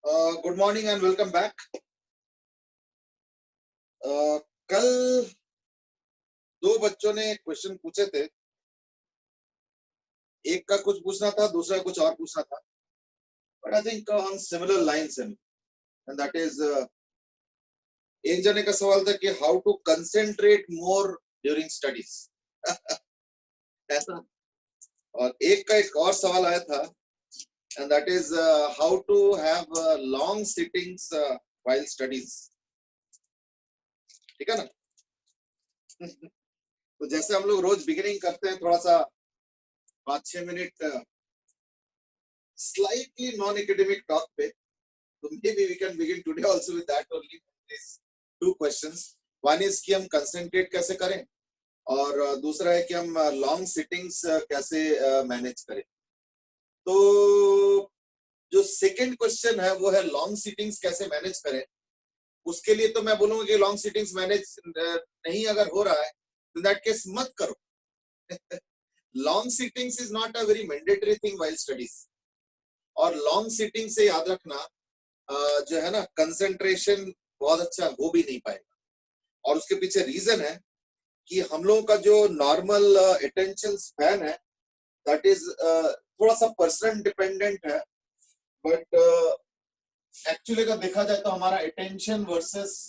Good morning and welcome back. कल दो बच्चों ने क्वेश्चन पूछे थे, एक का कुछ पूछना था, दूसरा कुछ और पूछना था, but I think on similar lines and that is एक जने का सवाल था कि how to concentrate more during studies ऐसा, और एक का एक और सवाल आया था and that is how to have long sittings while studies. ठीक है ना? तो जैसे हम लोग रोज बिगिनिंग करते हैं, थोड़ा सा 5-6 मिनट slightly non-academic talk पे, तो maybe we can begin today also with that only. These two questions. One is कि हम concentrate कैसे करें, और दूसरा है कि हम long sittings कैसे manage करें। तो जो second question है वो है long sittings कैसे manage करें। उसके लिए तो मैं बोलूँगा कि long sittings manage नहीं अगर हो रहा है, तो in that case मत करो। long sittings is not a very mandatory thing while studies. और लॉन्ग सिटिंग से याद रखना जो है ना, कंसंट्रेशन बहुत अच्छा हो भी नहीं पाएगा। और उसके पीछे रीजन है कि हम लोगों का जो नॉर्मल अटेंशन स्पैन है दैट इज थोड़ा सा पर्सन डिपेंडेंट है, बट एक्चुअली अगर देखा जाए तो हमारा अटेंशन वर्सेस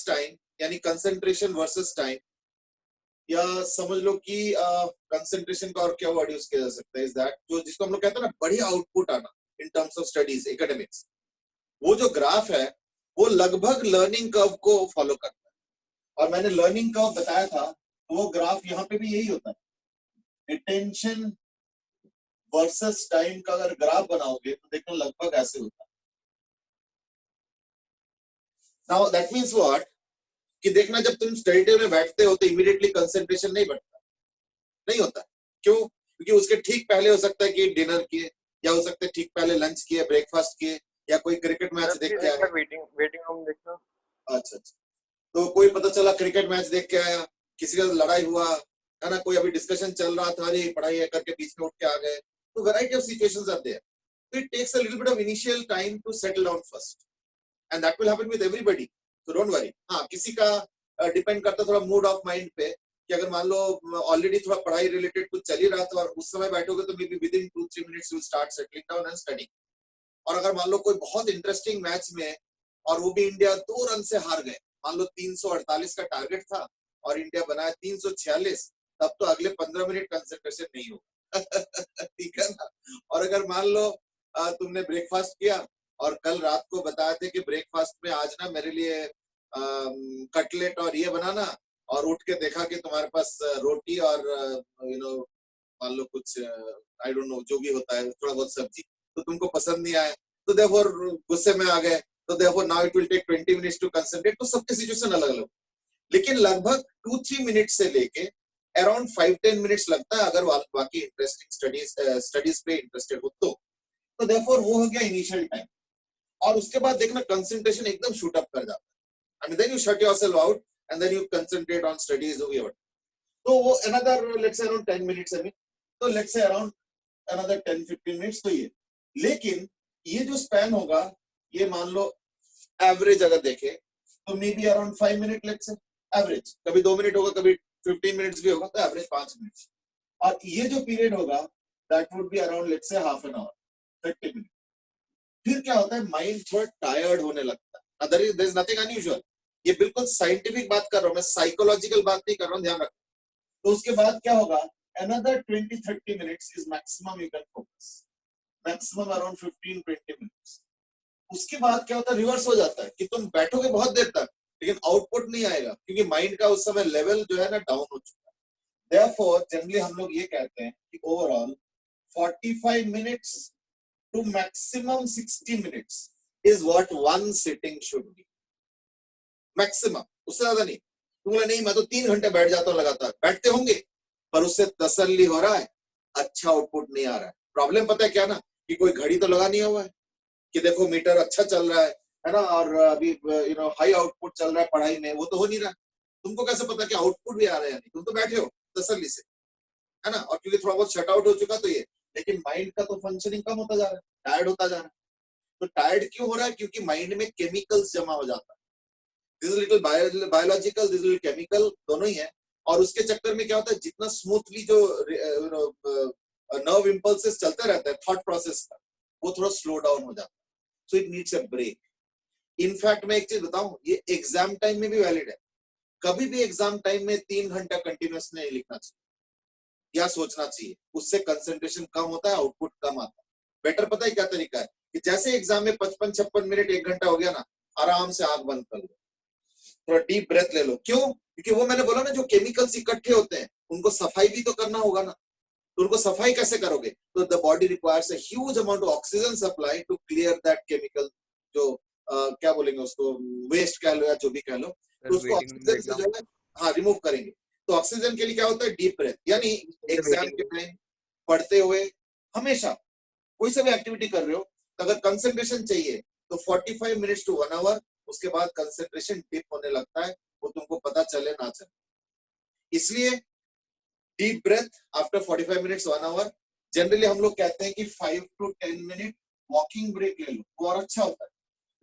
टाइम, यानी कंसंट्रेशन वर्सेस टाइम, या समझ लो कि कंसंट्रेशन का और क्या वर्ड यूज किया जा सकता है, इज दैट जो जिसको हम लोग कहते हैं ना बढ़िया आउटपुट आना इन टर्म्स ऑफ स्टडीज एकेडमिक्स, वो जो ग्राफ है वो लगभग लर्निंग कर्व को फॉलो करता है। और मैंने लर्निंग कर्व बताया था, तो वो ग्राफ यहाँ पे भी यही होता है, अटेंशन वर्सेस टाइम का अगर ग्राफ बनाओगे तो देखना लगभग ऐसे होता है। नाउ दैट मींस व्हाट, कि देखना जब तुम स्टडी टेबल में बैठते हो तो इमीडिएटली कंसंट्रेशन नहीं बढ़ता, नहीं होता। क्यों? क्योंकि उसके ठीक पहले हो सकता है कि डिनर किए, या हो सकता है ठीक पहले लंच किए, ब्रेकफास्ट किए, या कोई क्रिकेट मैच देख के आया। वेटिंग रूम देखना। अच्छा, तो कोई पता चला क्रिकेट मैच देख के आया, किसी का लड़ाई हुआ है ना, कोई अभी डिस्कशन चल रहा था, अरे पढ़ाई है करके बीच में उठ के आ गए। तो variety of situations are there, तो it takes a little bit of initial time to settle down first, and that will happen with everybody, so don't worry. हाँ, किसी का डिपेंड करता थोड़ा मूड ऑफ माइंड पे, कि अगर मान लो ऑलरेडी थोड़ा पढ़ाई रिलेटेड कुछ चल ही रहा था और उस समय बैठोगे तो may be with in 2-3 minutes you will start settling down and study. और अगर मान लो कोई बहुत इंटरेस्टिंग मैच में, और वो भी इंडिया 2 रन से हार गए, मान लो 348 का टारगेट था और इंडिया बनाया 346, तब तो अगले 15 मिनट कंसंट्रेशन नहीं होगा। ठीक है ना? और अगर मान लो तुमने ब्रेकफास्ट किया और कल रात को बताया थे कि ब्रेकफास्ट में आज ना मेरे लिए कटलेट और ये बनाना, और उठ के देखा कि तुम्हारे पास रोटी और मान लो कुछ आई डोंट नो जो भी होता है थोड़ा बहुत सब्जी, तो तुमको पसंद नहीं आया, तो देयरफॉर गुस्से में आ गए, तो therefore now it will take 20 minutes to concentrate. तो सबके सिचुएशन अलग अलग, लेकिन लगभग 2-3 मिनट से लेके अराउंड 5-10 मिनट्स लगता है अगर बाकी इंटरेस्टिंग स्टडीज पे इंटरेस्टेड हो तो देयरफॉर वो हो गया इनिशियल टाइम। और उसके बाद देखना कंसंट्रेशन एकदम शूट अप कर जाता है, and then you shut yourself out and then you concentrate on studies और व्हाट। तो वो another let's say around 10 minutes है, तो let's say around another 10-15 minutes. तो ये, लेकिन ये जो स्पैन होगा, ये मान लो एवरेज अगर देखे तो may be around 5 minute, let's say average, कभी 2 मिनट होगा, कभी 15 मिनट्स भी होगा, तो एवरेज 5 मिनट। और ये जो पीरियड होगा that would be around let's say half an hour, 30 minute. फिर क्या होता है, माइंड थोड़ा टायर्ड होने लगता है, देयर इज नथिंग अनयूजुअल, ये बिल्कुल साइंटिफिक बात कर रहा हूं मैं, साइकोलॉजिकल बात नहीं कर रहा हूं, ध्यान रखना। तो उसके बाद क्या होगा, another 20-30 minutes is maximum you can focus, maximum around 15-20 minutes। उसके बाद क्या होता है, रिवर्स हो जाता है कि तुम बैठोगे बहुत देर तक लेकिन आउटपुट नहीं आएगा, क्योंकि माइंड का उस समय लेवल जो है ना डाउन हो चुका है। देयरफॉर जनरली हम लोग ये कहते हैं कि overall 45 minutes to maximum 60 minutes is what one sitting should be, maximum, उससे ज्यादा नहीं। तुम बोले नहीं मैं तो 3 घंटे बैठ जाता हूँ लगातार, बैठते होंगे पर उससे तसल्ली हो रहा है, अच्छा आउटपुट नहीं आ रहा है। प्रॉब्लम पता है क्या ना, कि कोई घड़ी तो लगा नहीं हुआ है कि देखो मीटर अच्छा चल रहा है ना, और अभी हाई आउटपुट चल रहा है पढ़ाई में, वो तो हो नहीं रहा। तुमको कैसे पता कि आउटपुट भी आ रहा है या नहीं? तुम तो बैठे हो तसल्ली से, है ना, और क्योंकि थोड़ा बहुत शट आउट हो चुका तो ये। लेकिन माइंड का तो फंक्शनिंग कम होता जा रहा है, टायर्ड होता जा रहा है। तो टायर्ड क्यों हो रहा है? क्योंकि माइंड में केमिकल्स जमा हो जाता है। This is little biological, this is chemical, दोनों ही है। और उसके चक्कर में क्या होता है, जितना स्मूथली जो नर्व इम्पल्सेस चलते रहते हैं थॉट प्रोसेस का, वो थोड़ा स्लो डाउन हो जाता है। So it needs a break. In fact मैं एक चीज बताऊं, ये एग्जाम टाइम में भी वैलिड है। कभी भी एग्जाम टाइम में 3 घंटा कंटिन्यूस नहीं लिखना चाहिए या सोचना चाहिए, उससे कंसंट्रेशन कम होता है, आउटपुट कम आता है। बेटर पता है क्या तरीका है, कि जैसे एग्जाम में 55-56 मिनट 1 घंटा हो गया ना, आराम से आंख बंद कर लो, थोड़ा डीप ब्रेथ ले लो। क्यों? क्योंकि वो मैंने बोला ना, जो केमिकल्स इकट्ठे होते हैं उनको सफाई भी तो करना होगा ना। तो उनको सफाई कैसे करोगे? तो the body requires a huge amount of oxygen supply to clear that chemical, जो क्या बोलेंगे उसको, वेस्ट कह लो या जो भी कह लो, तो उसको वेटिंग ऑक्सीजन से जो है हाँ रिमूव करेंगे। तो ऑक्सीजन के लिए क्या होता है? Deep breath. यानी एग्जाम के टाइम, पढ़ते हुए, हमेशा कोई सा भी एक्टिविटी कर रहे हो, तो अगर कंसंट्रेशन चाहिए तो 45 मिनट्स टू 1 आवर, उसके बाद कंसंट्रेशन डिप होने लगता है, वो तुमको पता चले ना चले। इसलिए deep breath after 45 minutes 1 hour. Generally हम लोग कहते हैं कि 5 to 10 मिनट वॉकिंग ब्रेक ले लो, वो और अच्छा होता है।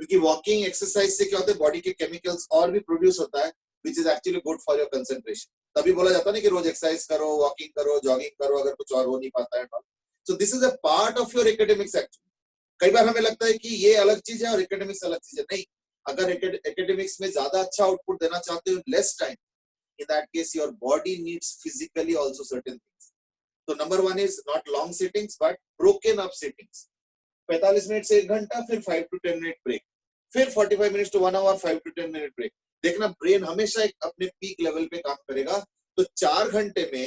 क्योंकि वॉकिंग एक्सरसाइज से क्या होता है, बॉडी के केमिकल्स और भी प्रोड्यूस होता है, which is actually good for your concentration. तभी बोला जाता है ना कि रोज एक्सरसाइज करो, वॉकिंग करो, जॉगिंग करो, अगर कुछ और हो नहीं पाता है। So this is a part of your academics actually. कई बार हमें लगता है कि ये अलग चीज है और एकेडमिक्स अलग चीज है। नहीं, अगर एकेडमिक्स में ज्यादा अच्छा आउटपुट देना चाहते हो less time, in that case your body needs physically also certain things. So number one is not long sittings but broken up sittings. 45 minute से 1 घंटा, फिर 5 to 10 मिनट ब्रेक, फिर 45 minute to 1 hour, 5 to 10 minute break. देखना brain हमेशा एक अपने peak level पे काम करेगा। तो 4 घंटे में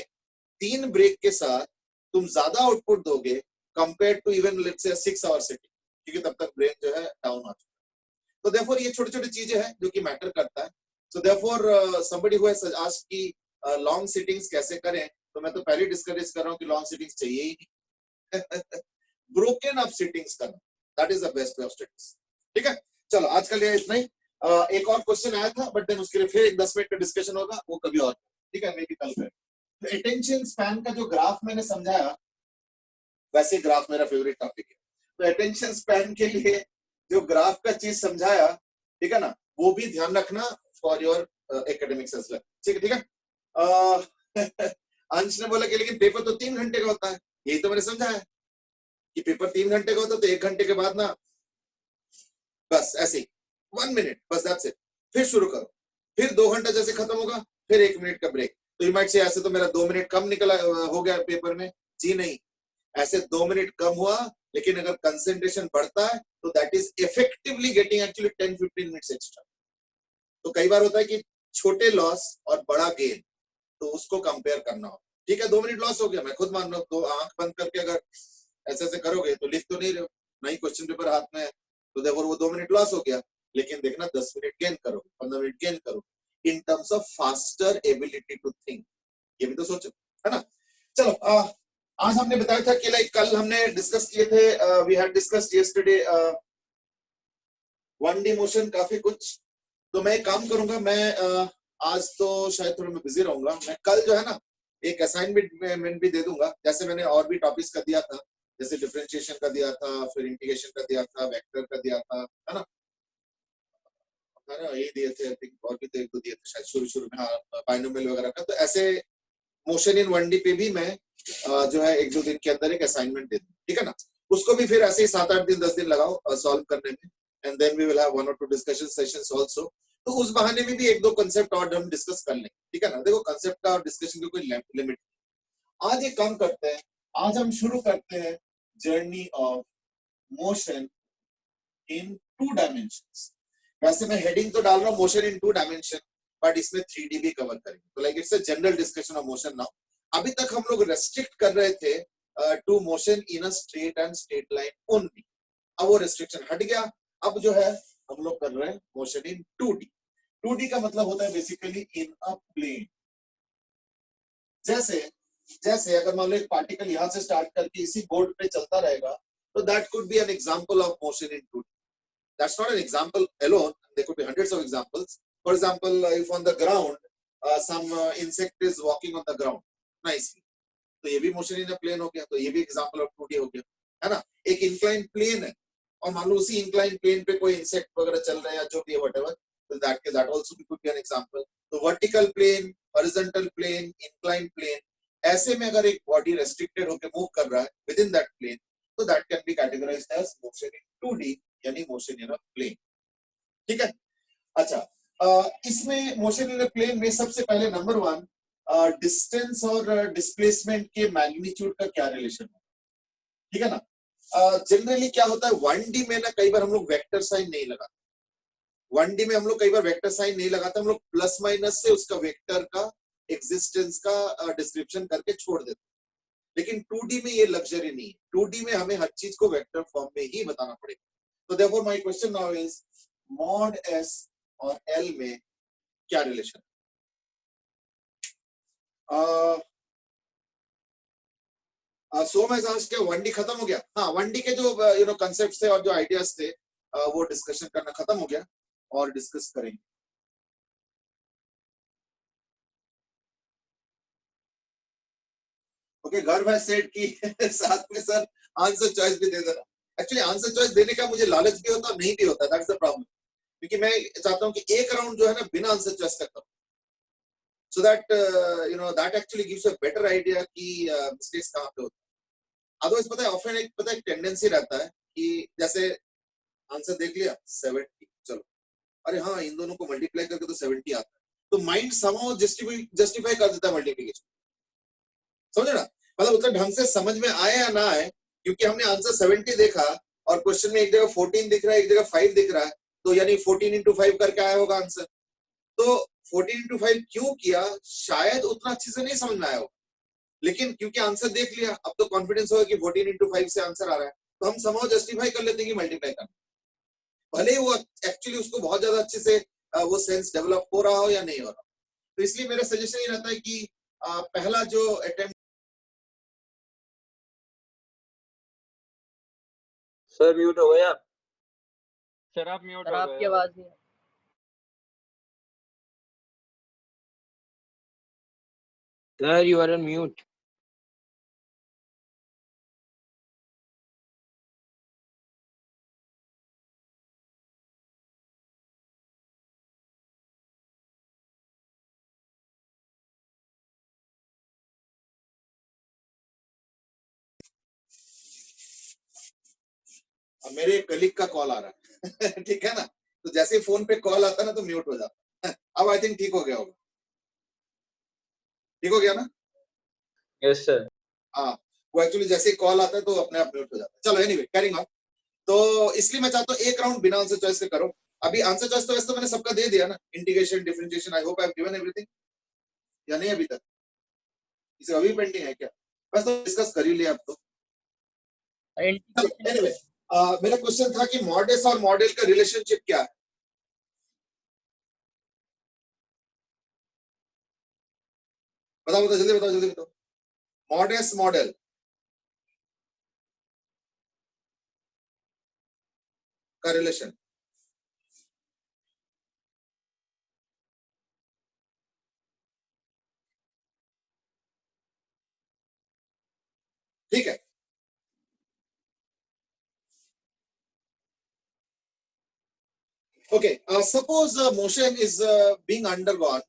3 ब्रेक के साथ तुम ज्यादा आउटपुट दोगे compare to even let's say 6 our sitting, क्योंकि तब तक ब्रेन जो है डाउन हो चुका है। तो देयरफॉर ये छोटी छोटी चीजें हैं जो कि मैटर करता है। So therefore somebody who has asked कि लॉन्ग सिटिंग्स कैसे करें, तो मैं तो पहले डिस्करेज कर रहा हूँ कि लॉन्ग सिटिंग्स चाहिए ही नहीं। ब्रोकन अप सिटिंग्स करना, that is the best way of studies. ठीक है, चलो आज के लिए इतना ही। एक और क्वेश्चन आया था, बट देन उसके लिए फिर एक 10 मिनट का डिस्कशन होगा, वो कभी और। ठीक है, मे बी कल करें। तो अटेंशन स्पैन का जो ग्राफ मैंने समझाया, वैसे ग्राफ मेरा फेवरेट टॉपिक है। तो अटेंशन स्पैन के लिए जो ग्राफ का चीज समझाया, ठीक है ना, वो भी ध्यान रखना for your academics as well. ठीक है। अंश ने बोला कि लेकिन पेपर तो 3 घंटे का होता है। यही तो मैंने समझाया कि पेपर 3 घंटे का होता है, तो 1 घंटे के बाद ना बस ऐसे ही 1 मिनट, बस दैट्स इट। फिर शुरू करो, फिर 2 घंटा जैसे खत्म होगा, फिर 1 मिनट का ब्रेक। तो यू माइट से ऐसे तो मेरा 2 मिनट कम निकला हो गया पेपर में। जी नहीं, ऐसे 2 मिनट कम हुआ, लेकिन अगर कंसेंट्रेशन बढ़ता है तो that is effectively getting actually 10-15 minutes extra. तो कई बार होता है कि छोटे लॉस और बड़ा गेन, तो उसको कंपेयर करना हो। ठीक है, 2 मिनट लॉस हो गया, मैं खुद मान रहा हूँ। तो आंख बंद करके अगर ऐसे ऐसे करोगे तो लिख तो नहीं रहे हो, नहीं क्वेश्चन पेपर हाथ में है, तो देखो वो 2 मिनट लॉस हो गया। लेकिन देखना 10 मिनट गेन करो, 15 मिनट गेन करो, in terms of faster ability to think. ये भी तो सोचो, है ना। चलो आज हमने बताया था कि लाइक कल हमने डिस्कस किए थे, we had discussed yesterday 1D motion काफी कुछ। तो मैं एक काम करूंगा, मैं आज तो शायद थोड़ा मैं बिजी रहूंगा। मैं कल जो है ना एक असाइनमेंट भी दे दूंगा, जैसे मैंने और भी टॉपिक्स का दिया था, जैसे डिफरेंशिएशन का दिया था, फिर इंटीग्रेशन का दिया था, वेक्टर का दिया था, है ना। यही दिए थे, आई थिंक और भी तो एक दो दिए थे शायद शुरू में, हाँ बाइनोमियल वगैरह का। तो ऐसे मोशन इन 1D पे भी मैं जो है 1-2 दिन के अंदर एक असाइनमेंट दे दूँ, ठीक है ना। उसको भी फिर ऐसे ही 7-8 दिन 10 दिन लगाओ सॉल्व करने में, and then we will have 1 or 2 discussion sessions also. तो उस बहाने में भी 1-2 कांसेप्ट और हम डिस्कस कर लेंगे, ठीक है ना। देखो कांसेप्ट का और डिस्कशन की कोई लिमिट नहीं। आज एक काम करते हैं, आज हम शुरू करते हैं journey of motion in 2 dimensions. वैसे मैं हेडिंग तो डाल रहा हूँ मोशन इन 2 डायमेंशन, बट इसमें 3D भी कवर करेंगे। तो like it's a general discussion of motion now. अभी तक हम लोग रेस्ट्रिक्ट कर रहे थे to motion in a straight and straight line only. अब वो रेस्ट्रिक्शन हट गया, अब जो है हम लोग कर रहे हैं मोशन इन 2D। 2D का मतलब होता है बेसिकली इन अ प्लेन। जैसे जैसे अगर मान लो एक पार्टिकल यहाँ से स्टार्ट करके इसी बोर्ड पे चलता रहेगा, तो that could be an example of motion in 2D। That's not an example alone. There could be hundreds of examples. For example, if on the ground, some insect is walking on the ground nicely, तो ये भी motion in a plane हो गया, तो ये भी example of 2D हो गया, है ना। एक इंक्लाइन प्लेन है और मान लो उसी इंक्लाइन प्लेन पे कोई इंसेक्ट वगैरह चल रहा है या जो भी है व्हाटएवर, तो that also could be an example. तो vertical plane, horizontal plane, incline plane, ऐसे में अगर एक बॉडी रेस्ट्रिक्टेड होकर मूव कर रहा है विद इन दैट प्लेन, तो that can be categorized as motion in 2D, यानी मोशन इन अ प्लेन। ठीक है। अच्छा, इसमें मोशन इन अ प्लेन में सबसे पहले नंबर 1, डिस्टेंस और डिस्प्लेसमेंट के मैग्नीट्यूड का क्या रिलेशन है, ठीक है ना। जनरली क्या होता है 1D में ना, कई बार हम लोग वेक्टर साइन नहीं लगाते। 1D में हम लोग कई बार वेक्टर साइन नहीं लगाते, हम लोग प्लस माइनस से उसका वेक्टर का एग्जिस्टेंस का डिस्क्रिप्शन करके छोड़ देते। लेकिन 2D में ये लग्जरी नहीं है। 2D में हमें हर चीज को वेक्टर फॉर्म में ही बताना पड़ेगा। तो therefore my question now is mod S और L में क्या रिलेशन है। सो मैं आज के 1D खत्म हो गया। हाँ, 1D के जो कंसेप्ट थे और जो आइडियाज थे वो डिस्कशन करना खत्म हो गया और डिस्कस करेंगे। ओके, गर्व है सेठ की साथ में सर आंसर चॉइस भी दे देना। एक्चुअली आंसर चॉइस देने का मुझे लालच भी होता, नहीं भी होता, दैट्स द प्रॉब्लम। क्योंकि मैं चाहता हूँ कि एक राउंड जो है ना बिना आंसर चॉइस का करूं, so that that actually gives a better idea कि मिस्टेक्स कहाँ पे होते हैं। अदरवाइज पता है ऑफन एक टेंडेंसी रहता है कि जैसे आंसर देख लिया 70, चलो अरे हाँ इन दोनों को मल्टीप्लाई करके तो 70 आता है, तो माइंड समहाउ जस्टिफाई कर देता है मल्टीप्लिकेशन। समझे ना, मतलब उतना ढंग से समझ में आए या ना आए, क्योंकि हमने आंसर 70 देखा और क्वेश्चन में एक जगह 14 दिख रहा है, एक जगह 5 दिख रहा है, तो यानी 14 इंटू 5 करके आया होगा आंसर। तो 14 इंटू 5 क्यों किया, शायद उतना अच्छे से नहीं समझ में आया होगा, लेकिन क्योंकि आंसर देख लिया, अब तो कॉन्फिडेंस होगा कि 14 इंटू 5 से आंसर आ रहा है, तो हम समहाउ जस्टिफाई कर लेते हैं कि मल्टीप्लाई करना, भले ही वो एक्चुअली उसको बहुत ज्यादा अच्छे से वो सेंस डेवलप हो रहा हो या नहीं हो रहा। तो इसलिए मेरा सजेशन ये रहता है कि पहला जो अटेम्प्ट। सर म्यूट हो गया। सर आप म्यूट सर हो आपकी गए। आवाज नहीं sir you are on mute. मेरे कलीग का कॉल आ रहा है ठीक है ना, तो जैसे फोन पे कॉल आता है ना तो म्यूट हो जाता है। अब आई थिंक ठीक हो गया होगा, ठीक हो गया ना। Yes sir. हाँ, वो एक्चुअली जैसे ही कॉल आता है तो अपने आप म्यूट हो जाता है। चलो एनीवे कैरिंग ऑन। तो इसलिए मैं चाहता हूँ एक राउंड बिना आंसर चॉइस के करो। अभी आंसर चॉइस तो वैसे तो मैंने सबका दे दिया ना, integration, differentiation, I hope I have given everything, या नहीं अभी तक इसे अभी पेंडिंग है क्या, बस तो डिस्कस कर ही लिया अब तो। एनीवे मेरा क्वेश्चन था कि मॉडेस और मॉडल का रिलेशनशिप क्या है। बताओ बताओ जल्दी बताओ, जल्दी बताओ। मॉडेस मॉडल का रिलेशन, ठीक है। Okay, suppose motion is being undergone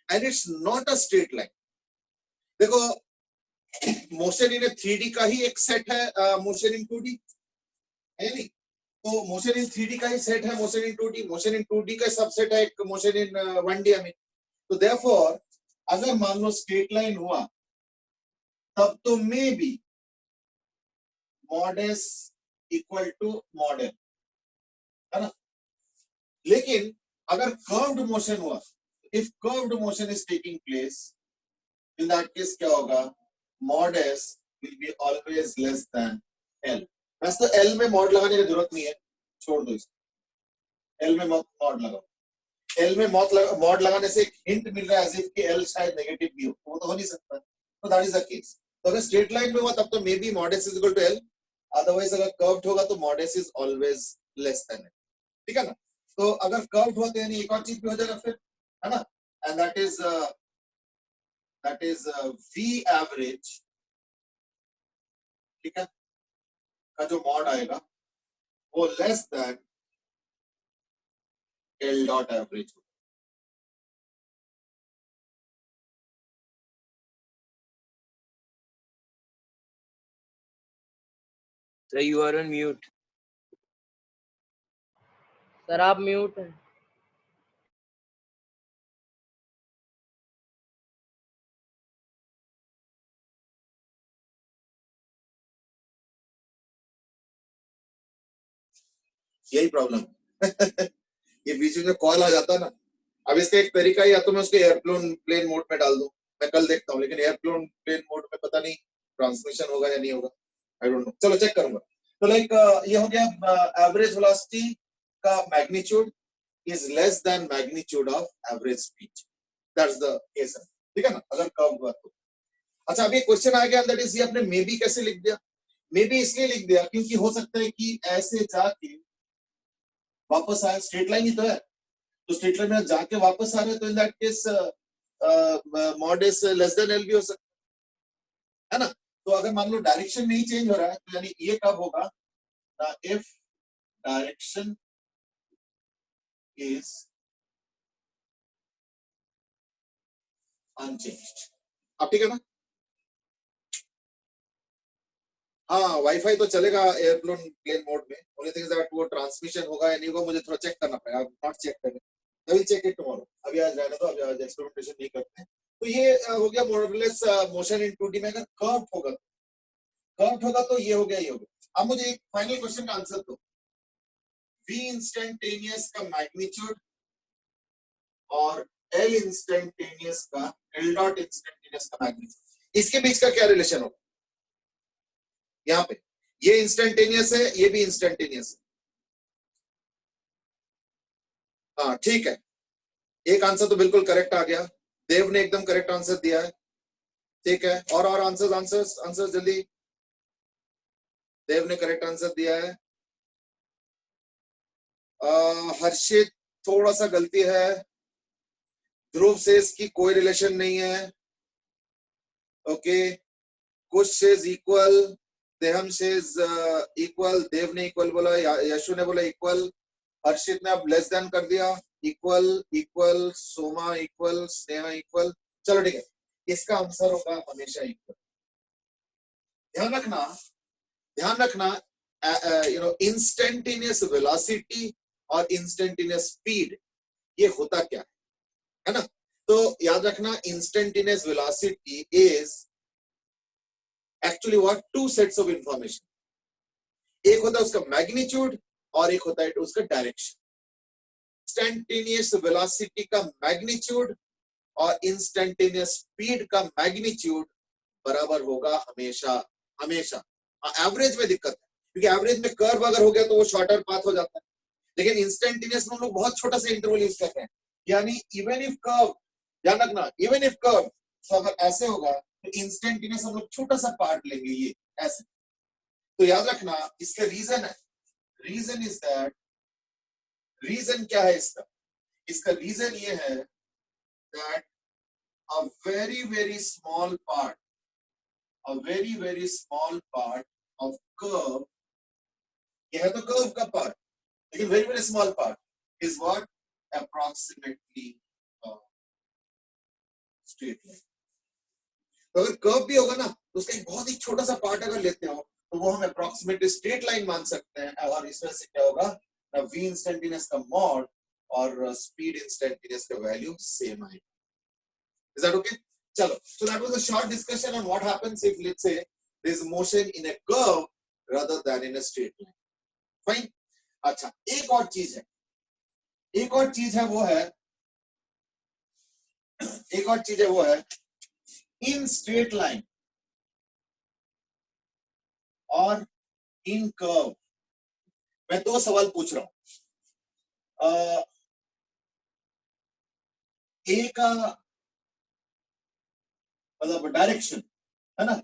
and it's not a straight line. देखो मोशन इन 3D का ही एक सेट है मोशन इन 2D, है नहीं, तो मोशन इन 3D का ही सेट है motion in 2D, motion in 2D का सबसेट है एक मोशन इन 1D में। तो देयरफॉर अगर मान लो स्ट्रेट लाइन हुआ तब तो may be mod s equal to model, है ना। लेकिन अगर कर्व्ड मोशन हुआ, if curved motion is taking place, in that case क्या होगा, mod s will be always less than l। वैसे तो l में mod लगाने की जरूरत नहीं है, छोड़ दो इसको, l में mod लगाओ। l में mod लगाने से एक हिंट मिल रहा है as if कि l शायद नेगेटिव भी हो, वो तो हो नहीं सकता, तो that is the case। तो अगर स्ट्रेट लाइन में हुआ तब तो may B mod s is equal to l, otherwise अगर कर्व्ड होगा तो mod s is always less than l, ठीक है ना। तो अगर कर्व्ड हुआ तो यानी एक और चीज भी हो जाएगा फिर, है ना, and that is V average ठीक है, का जो मॉड आएगा वो less than L dot average. Sir, you are on mute. Sir आप म्यूट हैं। यही प्रॉब्लम ये बीच में कॉल आ जाता है ना। अब इसका एक तरीका, या तो मैं उसको एयरप्लेन प्लेन मोड में डाल दूं, मैं कल देखता हूँ, लेकिन एयरप्लेन प्लेन मोड में पता नहीं ट्रांसमिशन होगा या नहीं होगा, आई डोंट नो, चलो चेक करूंगा। तो लाइक ये हो गया एवरेज वेलोसिटी का magnitude is less than magnitude of average speed, that's the case, ठीक है ना, अगर कर्व हुआ तो। अच्छा, अभी क्वेश्चन आ गया, दैट इज ये आपने मे बी कैसे लिख दिया? मे बी इसलिए लिख दिया क्योंकि हो सकता है कि ऐसे जाके वापस आए, स्ट्रेट लाइन ही तो है, तो स्ट्रेट लाइन में जाके वापस आ रहे, तो in that case mod is less than L भी हो सकता है ना। तो अगर मान लो डायरेक्शन नहीं चेंज हो रहा है, तो यानी ये कब होगा ना, इफ डायरेक्शन इज अनचेंज्ड। अब ठीक है ना? हाँ, वाईफाई तो चलेगा एयरप्लेन प्लेन मोड में, ओनली थिंग इज दैट वो ट्रांसमिशन होगा या नहीं होगा मुझे थोड़ा चेक करना पड़ेगा, नॉट चेक करने, I will check it tomorrow, अभी आज रहने दो, अभी आज एक्सपेरिमेंटेशन नहीं करते हैं। तो ये हो गया मोर और लेस मोशन इन 2D में। अगर कर्व होगा तो ये हो गया, ये हो गया। अब मुझे एक फाइनल क्वेश्चन का आंसर दो, v इंस्टेंटेनियस का मैग्नीट्यूड और l इंस्टेंटेनियस का, l डॉट इंस्टेंटेनियस का मैग्नीट्यूड, इसके बीच का क्या रिलेशन होगा? यहाँ पे ये इंस्टेंटेनियस है, ये भी इंस्टेंटेनियस है। हाँ ठीक है, एक आंसर तो बिल्कुल करेक्ट आ गया, देव ने एकदम करेक्ट आंसर दिया है, ठीक है। और आंसर्स जल्दी, देव ने करेक्ट आंसर दिया है। हर्षित थोड़ा सा गलती है, ध्रुव से इसकी कोई रिलेशन नहीं है, ओके। कुछ सेज इक्वल, देहम सेज इक्वल, देव ने इक्वल बोला, यशु ने बोला इक्वल, हर्षित ने अब लेस देन कर दिया, equal, Soma equal, Sneha equal, चलो ठीक है, इसका आंसर होगा हमेशा इक्वल। ध्यान रखना यू नो, इंस्टेंटेनियस वेलोसिटी और इंस्टेंटेनियस स्पीड ये होता क्या है ना? तो याद रखना, instantaneous velocity is actually what, two sets of information, एक होता है उसका मैग्नीट्यूड और एक होता है उसका डायरेक्शन। इंस्टेंटेनियस वेलोसिटी का मैग्नीट्यूड और इंस्टेंटेनियस स्पीड का मैग्नीट्यूड बराबर होगा हमेशा। एवरेज में दिक्कत है, क्योंकि एवरेज में कर्व अगर हो गया तो वो शॉर्टर पाथ हो जाता है, लेकिन इंस्टेंटेनियस में हम लोग बहुत छोटा सा इंटरवल यूज करते हैं, यानी इवन इफ कर्व, ध्यान रखना, इवन इफ कर्व, तो अगर ऐसे होगा तो इंस्टेंटेनियस हम लोग छोटा सा पार्ट लेंगे, ये ऐसे। तो याद रखना, इसका रीजन इज दैट, रीजन क्या है इसका रीजन ये है that a very small part of curve, यह है तो कर्व का पार्ट, लेकिन very small part is what, approximately straight line। तो अगर कर्व भी होगा ना, तो उसका एक बहुत ही छोटा सा पार्ट अगर लेते हो तो वो हम अप्रोक्सीमेटली स्ट्रेट लाइन मान सकते हैं, और इसमें से क्या होगा ना, v इंस्टेंटेनियस का मॉड और स्पीड इंस्टेंटेनियस का वैल्यू सेम आएगा। Is that okay? चलो, so that was a short discussion on what happens if, let's say, there is motion in a curve rather than in a straight line. Fine? अच्छा, एक और चीज है वो है in straight line और in curve। मैं दो सवाल पूछ रहा हूं, ए का मतलब डायरेक्शन है ना,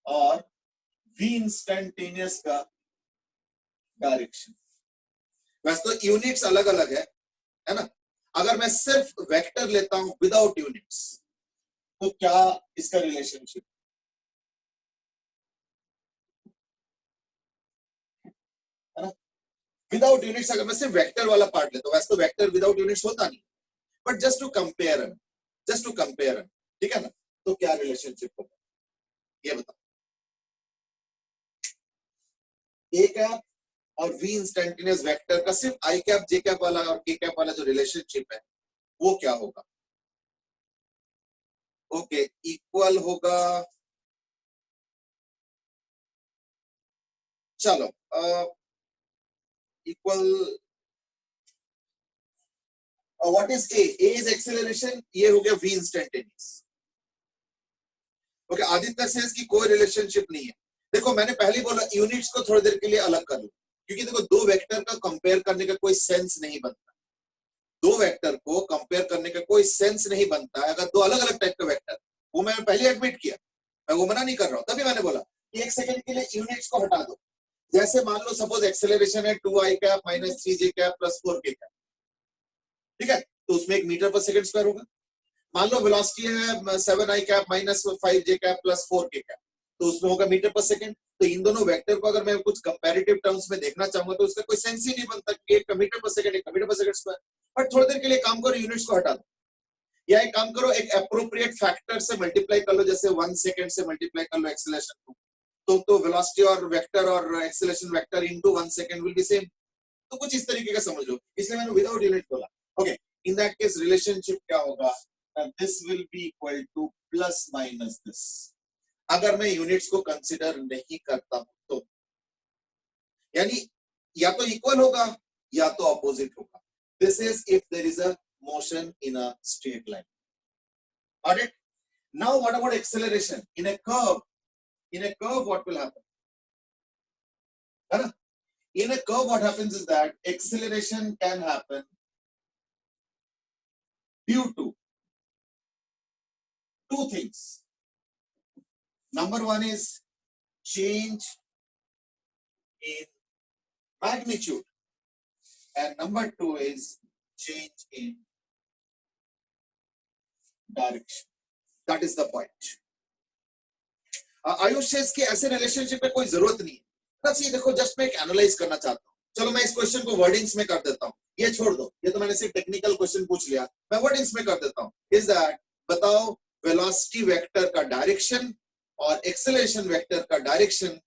और v इंस्टेंटेनियस का डायरेक्शन। वैसे तो यूनिट्स अलग अलग है ना। अगर मैं सिर्फ वेक्टर लेता हूं विदाउट यूनिट्स, तो क्या इसका रिलेशनशिप? है ना। विदाउट यूनिट्स अगर मैं सिर्फ वेक्टर वाला पार्ट लेता हूं, वैसे तो वेक्टर विदाउट यूनिट्स होता नहीं, बट जस्ट टू कंपेयर, ठीक है ना। तो क्या रिलेशनशिप होगा ये बताओ। ए कैप और वी इंस्टेंटेनियस वेक्टर का सिर्फ आई कैप जे कैप वाला और के कैप वाला जो रिलेशनशिप है वो क्या होगा। ओके, इक्वल होगा, चलो equal, what is a is acceleration, ये हो गया वी इंस्टेंटेनियस। ओके, आदित्य से इसकी कोई रिलेशनशिप नहीं है। देखो मैंने पहले बोला यूनिट्स को थोड़ी देर के लिए अलग कर लो, क्योंकि देखो दो वेक्टर का कंपेयर करने का कोई सेंस नहीं बनता, दो वेक्टर को कंपेयर करने का कोई सेंस नहीं बनता है अगर दो अलग अलग टाइप का वेक्टर। वो मैंने पहले एडमिट किया, मैं वो मना नहीं कर रहा हूं, तभी मैंने बोला कि एक सेकंड के लिए यूनिट्स को हटा दो। जैसे मान लो सपोज एक्सेलरेशन है 2i cap minus 3j cap plus 4k cap, ठीक है, तो उसमें 1 मीटर पर सेकंड स्क्वायर होगा। मान लो वेलोसिटी है 7i cap minus 5j cap plus 4k cap, तो उसमें होगा मीटर पर सेकंड। तो इन दोनों वेक्टर को अगर मैं कुछ कंपैरेटिव टर्म्स में देखना चाहूंगा तो उसका कोई सेंस ही नहीं बनता कि एक मीटर पर सेकंड, एक मीटर पर सेकंड स्क्वायर। बट थोड़ी देर के लिए काम करो, यूनिट्स को हटा दो, या एक काम करो, एक एप्रोप्रिएट फैक्टर से मल्टीप्लाई कर लो, जैसे 1 सेकंड से मल्टीप्लाई कर लो एक्सेलरेशन को, तो वेलोसिटी और वेक्टर और acceleration vector into 1 second will be same. तो कुछ इस तरीके का समझ लो, इसलिए मैंने विदाउट यूनिट बोला। Okay, in that case relationship क्या होगा, this will be equal two plus minus this, अगर मैं यूनिट्स को कंसीडर नहीं करता हूं तो, यानी या तो इक्वल होगा या तो अपोजिट होगा। This is if there is a motion in a straight line. Got it? Now what about acceleration in a curve? In a curve what will happen, है ना? In a curve what happens is that acceleration can happen due to two things. Number one is change in magnitude, and number two is change in direction. That is the point. Ayush से इसके ऐसे relationship में कोई जरूरत नहीं है, बस ये देखो जस्ट मैं एक एनालाइज करना चाहता हूँ। चलो मैं इस क्वेश्चन को वर्डिंग्स में कर देता हूँ, ये छोड़ दो, ये तो मैंने सिर्फ टेक्निकल क्वेश्चन पूछ लिया, मैं वर्डिंग्स में कर देता हूँ। इज दैट, बताओ वेलोसिटी वेक्टर का डायरेक्शन और एक्सेलरेशन वेक्टर का डायरेक्शन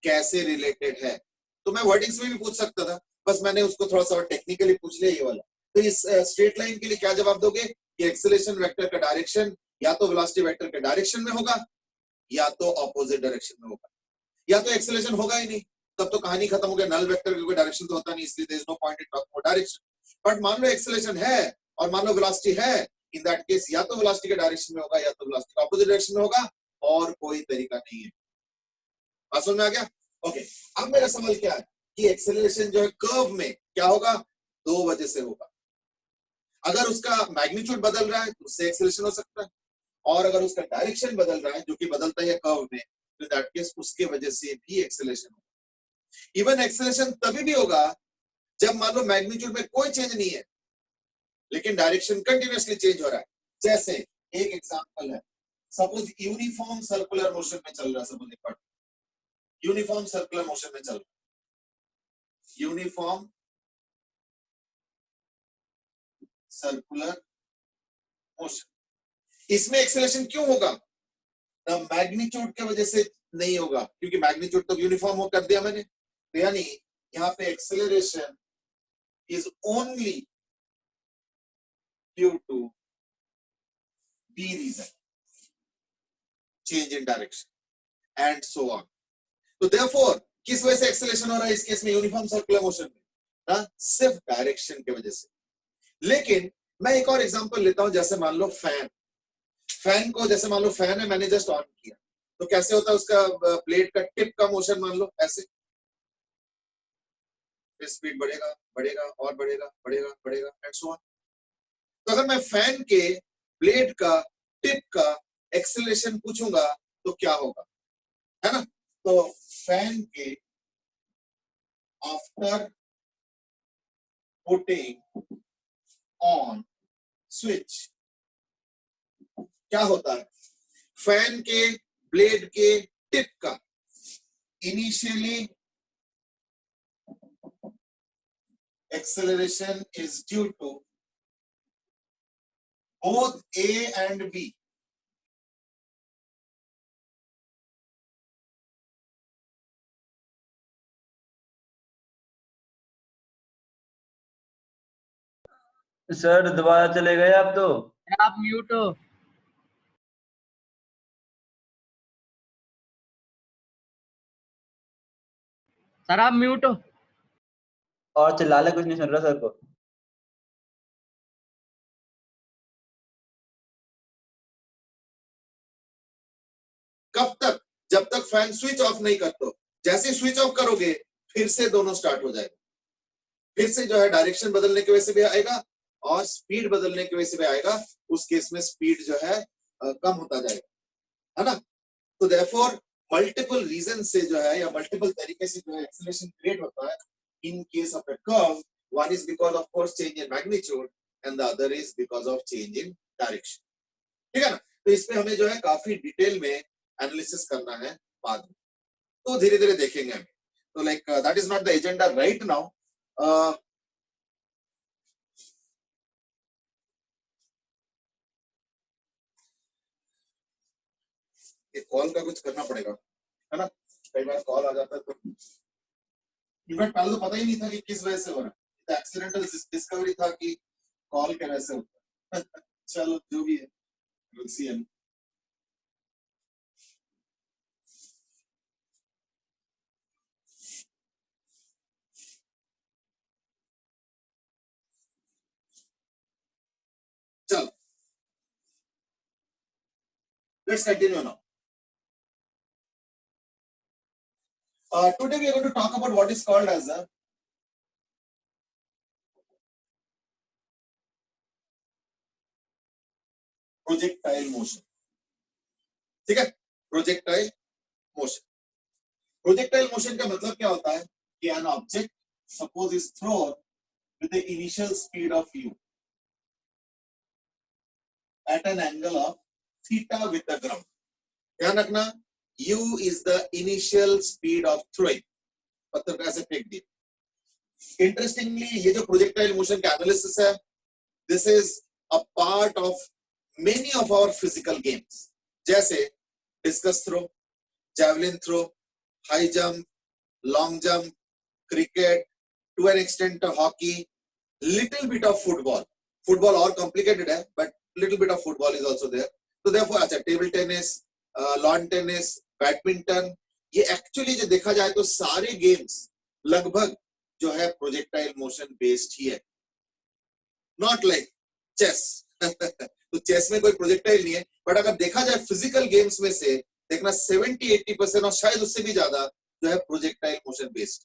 कैसे रिलेटेड है। तो मैं वर्डिंग्स में भी पूछ सकता था, बस मैंने उसको थोड़ा सा टेक्निकली पूछ लिया ये वाला। तो इस स्ट्रेट लाइन के लिए क्या जवाब दोगे कि एक्सेलरेशन वेक्टर का डायरेक्शन या तो वेलोसिटी वेक्टर के डायरेक्शन में होगा या तो ऑपोजिट डायरेक्शन में होगा, या तो एक्सेलरेशन होगा ही नहीं, तब तो कहानी खत्म हो गया, नल वेक्टर का कोई डायरेक्शन तो होता नहीं, इसलिए there is no point in talking about direction. But मान लो एक्सेलरेशन है और मान लो वेलोसिटी है, इन दैट केस या तो वेलोसिटी के डायरेक्शन में होगा या तो वेलोसिटी के ऑपोजिट डायरेक्शन में होगा, और कोई तरीका नहीं है। बात समझ में आ गया? ओके, अब मेरा सवाल क्या है कि एक्सेलरेशन जो है कर्व में क्या होगा, दो वजह से होगा। अगर उसका मैग्नीट्यूड बदल रहा है तो उससे एक्सेलरेशन हो सकता है, और अगर उसका डायरेक्शन बदल रहा है जो कि बदलता है कर्व में, तो दैट केस उसके वजह से भी एक्सेलरेशन होगा। इवन एक्सेलरेशन तभी भी होगा जब मान लो मैग्नीट्यूड में कोई चेंज नहीं है लेकिन डायरेक्शन कंटिन्यूअसली चेंज हो रहा है। जैसे एक एग्जांपल है, सपोज यूनिफॉर्म सर्कुलर मोशन में चल रहा है, सपोज एक यूनिफॉर्म सर्कुलर मोशन में चल रहा है, यूनिफॉर्म सर्कुलर मोशन, इसमें एक्सेलरेशन क्यों होगा, मैग्नीट्यूड की वजह से नहीं होगा, क्योंकि मैग्नीट्यूड तो यूनिफॉर्म हो कर दिया मैंने। तो यानी यहाँ पे acceleration is only due to be reason, change in direction and so on. तो देयरफॉर किस वजह से एक्सेलरेशन हो रहा है इस केस में, यूनिफॉर्म सर्कुलर मोशन में, ना सिर्फ डायरेक्शन की वजह से। लेकिन मैं एक और एग्जांपल लेता हूं, जैसे मान लो फैन को, जैसे मान लो फैन है, मैंने जस्ट ऑन किया, तो कैसे होता है उसका प्लेट का टिप का मोशन, मान लो ऐसे, फिर स्पीड बढ़ेगा बढ़ेगा और बढ़ेगा बढ़ेगा बढ़ेगा एंड सो ऑन। तो अगर मैं फैन के ब्लेड का टिप का एक्सेलरेशन पूछूंगा तो क्या होगा, है ना। तो फैन के आफ्टर पुटिंग ऑन स्विच क्या होता है, फैन के ब्लेड के टिप का initially acceleration is due to both A and B. Sir दोबारा चले गए आप तो। सर आप म्यूट हो। सर आप म्यूट हो। और चिल्ला ले, कुछ नहीं सुन रहा सर को। कब तक? जब तक फैन स्विच ऑफ नहीं करते हो। जैसे स्विच ऑफ करोगे फिर से दोनों स्टार्ट हो जाएगा, फिर से जो है डायरेक्शन बदलने की वजह से भी आएगा और स्पीड बदलने की वजह से भी आएगा। उस केस में स्पीड जो है कम होता जाएगा, है ना। तो देयरफॉर मल्टीपल रीजन से जो है या मल्टीपल तरीके से जो है एक्सेलरेशन क्रिएट होता है in case of a curve. One is because of course change in magnitude and the other is because of change in direction. ठीक है ना। तो इसमें हमें जो है काफी डिटेल में एनालिसिस करना है बाद में, तो धीरे धीरे देखेंगे हमें। तो like that is not the agenda right now. Call का कुछ करना पड़ेगा, है ना। कई बार कॉल आ जाता है तो इनफैक्ट पहले तो पता ही नहीं था कि किस वजह से हो रहा है। एक्सीडेंटल डिस्कवरी था कि कॉल के वजह से होता है। चलो जो भी है, we'll see him. चलो let's continue now. Today we are going to talk about what is called as a projectile motion. ठीक है, प्रोजेक्टाइल मोशन। प्रोजेक्टाइल मोशन का मतलब क्या होता है कि an object suppose is thrown with the initial speed of u at an angle of theta with the ground. ध्यान रखना, u is the initial speed of throwing। पत्थर को ऐसे फेंक दिया। इंटरेस्टिंगली ये जो प्रोजेक्टाइल मोशन का एनालिसिस है, this is a part of many of our physical games, जैसे discus throw, javelin throw, high jump, long jump, cricket, to an extent hockey, little bit of football. Football और complicated है, but little bit of football is also there. So therefore, अच्छा, table tennis, lawn tennis, badminton, ये actually जो देखा जाए तो सारे games लगभग जो है projectile motion based ही है, not like chess. तो चेस में कोई प्रोजेक्टाइल नहीं है, बट अगर देखा जाए फिजिकल गेम्स में से देखना 70-80% और शायद उससे भी ज्यादा जो है प्रोजेक्टाइल मोशन बेस्ड।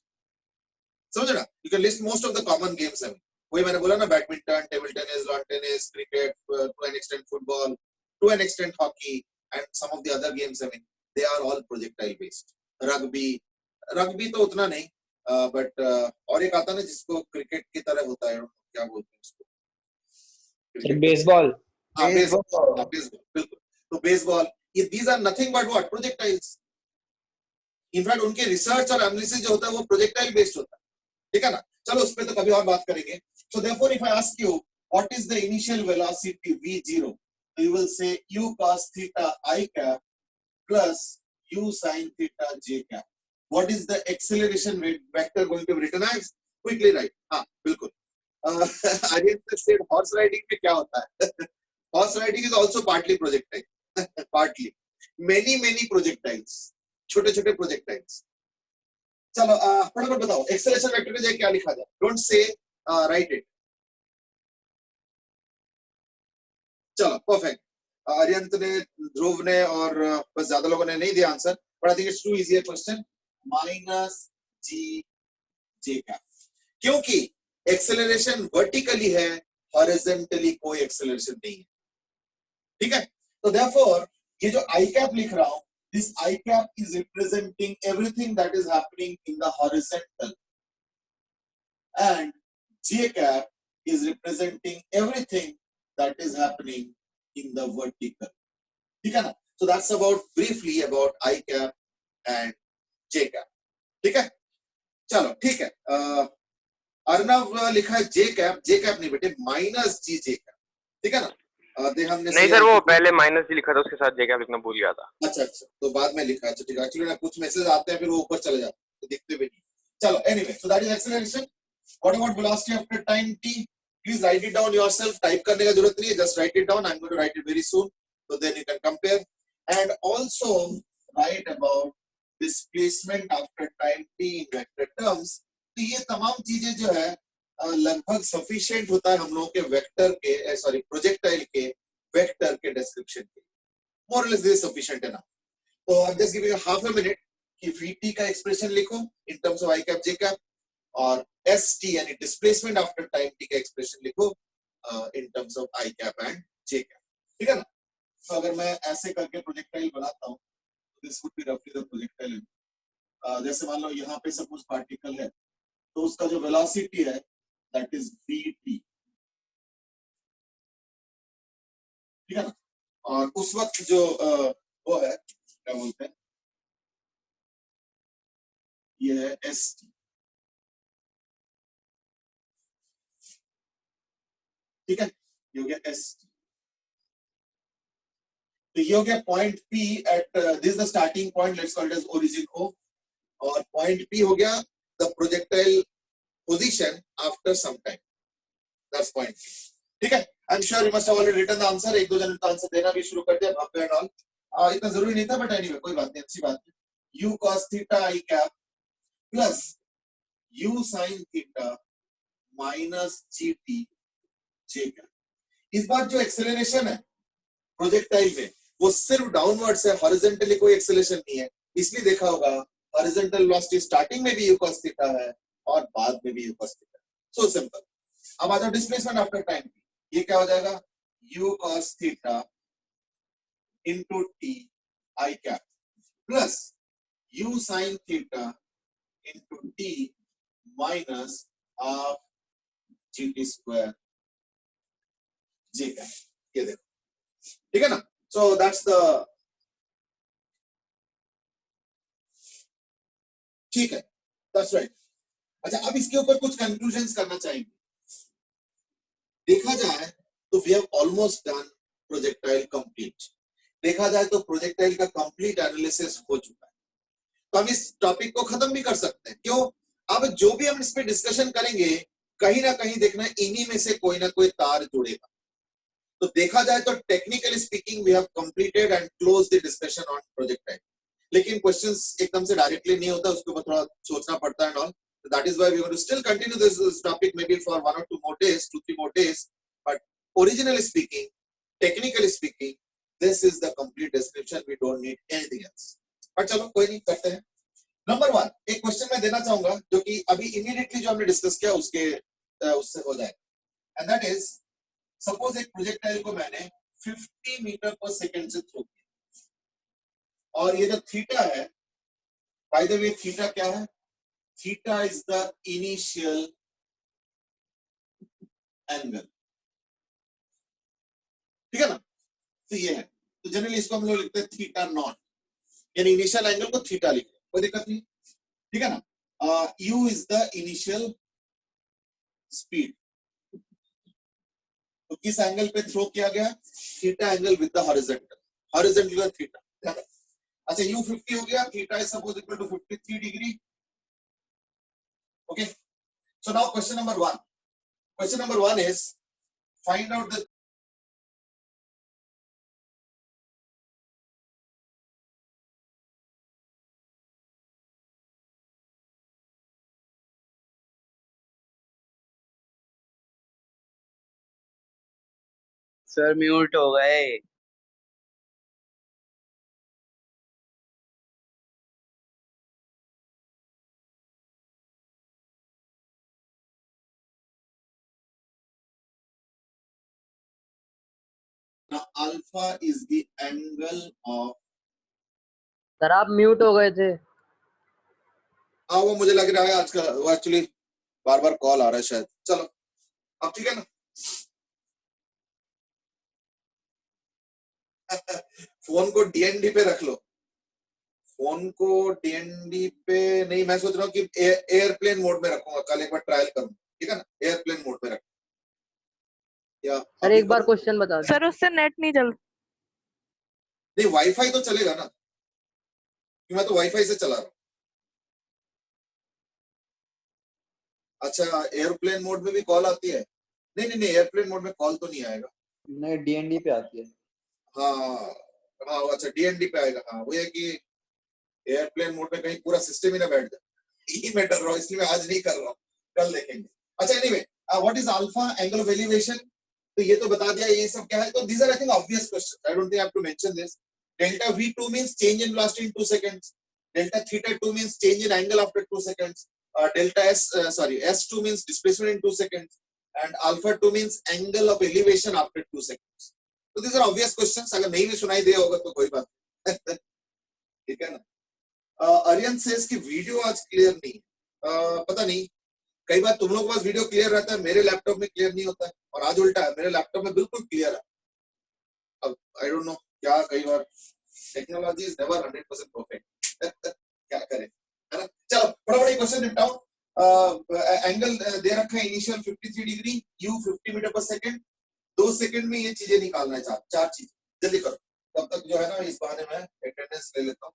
समझ ना, you can list most of the common games है। वही मैंने बोला ना, badminton, table tennis, lawn tennis, cricket, to an extent football, to an extent hockey and some of the other games I mean they are all projectile based. Rugby तो उतना नहीं, but और एक आता है ना जिसको क्रिकेट की तरह होता है, क्या बोलते हैं उसको, बेसबॉल। हाँ बेसबॉल, बिल्कुल। तो बेसबॉल, ये these are nothing but what projectiles. In fact उनके रिसर्च और एनालिसिस जो होता है वो प्रोजेक्टाइल बेस्ड होता है। ठीक है ना। चलो उस पे तो कभी और बात करेंगे। So therefore if I ask you what is the initial velocity v0, you will say u cos theta I cap plus u sin theta j cap. What is the acceleration vector going to be written as? Quickly write. हाँ बिल्कुल। Aryan said horse riding में क्या होता है? Horse riding is also partly projectile. Partly. Many projectiles. छोटे-छोटे projectiles. चलो फटाफट बताओ एक्सेलरेशन वेक्टर के जगह क्या लिखा जाए? Don't say, write it. चलो perfect. आर्यंत ने, ध्रुव ने और बस ज्यादा लोगों ने नहीं दिया answer, but I think it's too easy a question. Minus g j cap. क्योंकि एक्सेलरेशन वर्टिकली है, हॉरिजॉन्टली कोई एक्सेलरेशन नहीं है। ठीक है। तो therefore ये जो I cap लिख रहा हूं, this I cap is representing everything that is happening in the horizontal and J cap is representing everything that is happening in the vertical. ठीक है ना। So that's about briefly about I cap and J cap. ठीक है। चलो ठीक है। अर्नव लिखा है जे कैप नहीं बेटे, माइनस जी जे कैप, ठीक है ना। हमने नहीं सर, वो पहले माइनस जी लिखा था, उसके साथ जे कैप लिखना भूल गया था। अच्छा, तो बाद में लिखा है, ठीक है। एक्चुअली ना कुछ मैसेज आते हैं फिर वो ऊपर चले जाते हैं तो दिखते भी नहीं। चलो anyway, so that is acceleration. What about velocity after time t? Please write it down yourself, type करने का जरूरत नहीं है, just write it down. I am going to write it very soon, so then you can compare and also write about displacement after time t in vector terms। तो ये तमाम चीजें जो है लगभग सफिशिएंट होता है हम लोगों के वेक्टर के सॉरी प्रोजेक्टाइल के वेक्टर के डिस्क्रिप्शन के, मोर लेस दिस सफिशिएंट है ना। तो I am just giving half a minute कि vt का एक्सप्रेशन लिखो इन terms of i cap j cap, और st यानी डिस्प्लेसमेंट आफ्टर टाइम t का एक्सप्रेशन लिखो इन terms of i cap and j cap, ठीक है ना। तो अगर मैं ऐसे करके प्रोजेक्टाइल बनाता हूं, दिस वुड बी रफली द प्रोजेक्टाइल। जैसे मान लो यहाँ पे सपोज पार्टिकल है, तो उसका जो वेलोसिटी है दैट इज vt, ठीक है ना। और उस वक्त जो वो है क्या बोलते हैं, ये है st, ठीक है, ये हो गया st। तो ये हो गया point P at this the starting point, let's call it as origin O, और पॉइंट P हो गया the projectile position after some time, that's point P, ठीक है। I am sure you must have already written the answer, एक दो जन तो answer देना भी शुरू कर दिया, भव्य एंड ऑल। इतना जरूरी नहीं था बट एनीवे कोई बात नहीं, अच्छी बात है। u cos theta i cap plus u sin theta minus gt j cap. इस बार जो एक्सेलरेशन है प्रोजेक्टाइल में वो सिर्फ डाउनवर्ड्स है, हॉरिजॉन्टली कोई एक्सेलरेशन नहीं है। इसलिए देखा होगा हॉरिजॉन्टल वेलोसिटी स्टार्टिंग में भी u cos थीटा है और बाद में भी u cos theta, so simple. अब आ जाओ डिस्प्लेसमेंट आफ्टर टाइम, ये क्या हो जाएगा u cos theta into t i cap plus u sin theta into t minus half gt square j cap, ये देखो, ठीक है ना। सो दैट्स द, ठीक है, दैट्स राइट। अच्छा, अब इसके ऊपर कुछ कंक्लूजन्स करना चाहेंगे। देखा जाए तो we have almost done projectile complete. देखा जाए तो प्रोजेक्टाइल का कंप्लीट एनालिसिस हो चुका है, तो हम इस टॉपिक को खत्म भी कर सकते हैं। क्यों? अब जो भी हम इस पे डिस्कशन करेंगे कहीं ना कहीं देखना इन्हीं में से कोई ना कोई तार जुड़ेगा। तो देखा जाए तो technically speaking we have completed and close the discussion on projectile. लेकिन क्वेश्चंस एकदम से डायरेक्टली नहीं होता, उसके ऊपर थोड़ा सोचना पड़ता है। So that is why we are going to still continue this topic maybe for 1 or 2 more days, 2-3 more days. But originally speaking, technically speaking, this is the complete description. We don't need anything else. But चलो कोई नहीं, करते हैं। Number 1 एक question मैं देना चाहूंगा जो कि अभी इमीडिएटली जो हमने डिस्कस किया उससे हो जाए, and that is सपोज एक प्रोजेक्टाइल को मैंने 50 मीटर पर सेकंड से थ्रो किया, और ये जो थीटा है, बाय द वे थीटा क्या है, theta is the initial angle, ठीक है ना। तो ये है, तो जनरली इसको हम लोग लिखते हैं थीटा नॉट, यानी इनिशियल एंगल को थीटा लिखते हैं, कोई दिक्कत नहीं, ठीक है ना। u is the initial speed, तो किस एंगल पे थ्रो किया गया, theta angle with the horizontal theta. अच्छा, u 50 हो गया, theta is suppose equal to 53 degree. Okay, so now question number 1. Question number 1 is find out the sir mute हो गए। now alpha is the angle of, sir आप mute हो गए थे। हाँ वो मुझे लग रहा है आज का, वो एक्चुअली बार बार कॉल आ रहा है शायद। चलो अब ठीक है ना। फोन को डीएनडी पे रख लो, फोन को डीएनडी पे नहीं, मैं सोच रहा हूँ कि एयरप्लेन मोड में रखूंगा, कल एक बार ट्रायल करूँ, एक बार क्वेश्चन बता दो। सर उससे नेट नहीं चल। नहीं वाईफाई तो चलेगा ना, मैं तो वाईफाई से चला रहा हूँ। अच्छा एयरप्लेन मोड में भी कॉल आती है? नहीं नहीं नहीं, एयरप्लेन मोड में कॉल तो नहीं आएगा। नहीं डीएनडी पे आती है। हाँ हाँ अच्छा डीएनडी पे आएगा। हाँ वो है कि एयरप्लेन मोड में कहीं पूरा सिस्टम ही ना बैठ जाए, यही मैं डर रहा हूँ, इसलिए मैं आज नहीं कर रहा हूँ, कल देखेंगे। अच्छा anyway what is alpha angle of elevation, तो ये तो बता दिया, ये सब क्या है। तो these are I think obvious question, I don't think I have to mention this. Delta v2 means change in velocity in 2 seconds, delta theta 2 means change in angle after 2 seconds, delta s2 means displacement in 2 seconds, and alpha 2 means angle of elevation after 2 seconds. तो these are obvious questions, अगर नहीं भी सुनाई दे होगा तो कोई बात नहीं। ठीक है ना। आर्यन सेज कि वीडियो आज क्लियर नहीं है। पता नहीं, कई बार तुम लोग के पास वीडियो क्लियर रहता है, मेरे लैपटॉप में क्लियर नहीं होता है, और आज उल्टा है, मेरे लैपटॉप में बिल्कुल क्लियर है। अब आई डोंट नो क्या, कई बार टेक्नोलॉजी इज नेवर 100% परफेक्ट। क्या करें, है ना। चलो बड़ा क्वेश्चन निपटाओ। एंगल दे रखा है इनिशियल 53 डिग्री, u 50 मीटर पर सेकंड। 2 सेकंड में ये चीजें निकालना है, चार चीज, जल्दी करो। तब तक जो है ना इस बहाने में अटेंडेंस ले लेता हूँ।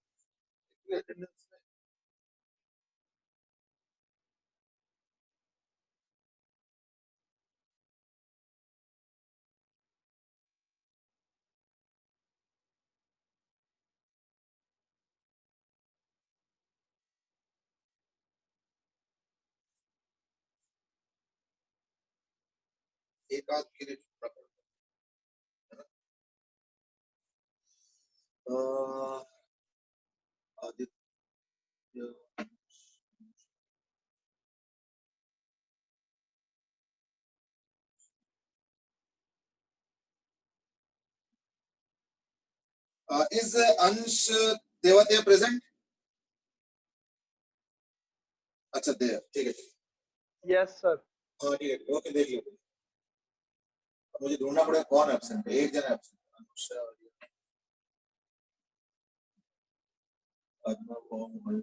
एक आध के लिए छोड़ना पड़ता है। आदित्य इज अंश देवातिया प्रेजेंट? अच्छा देव, ठीक है ठीक यस सर। है, हाँ ठीक है, ओके देख लियो। अब मुझे ढूंढना पड़ेगा कौन एब्सेंट है, एक जन एब्सेंट है, अनुष और अदना कौन।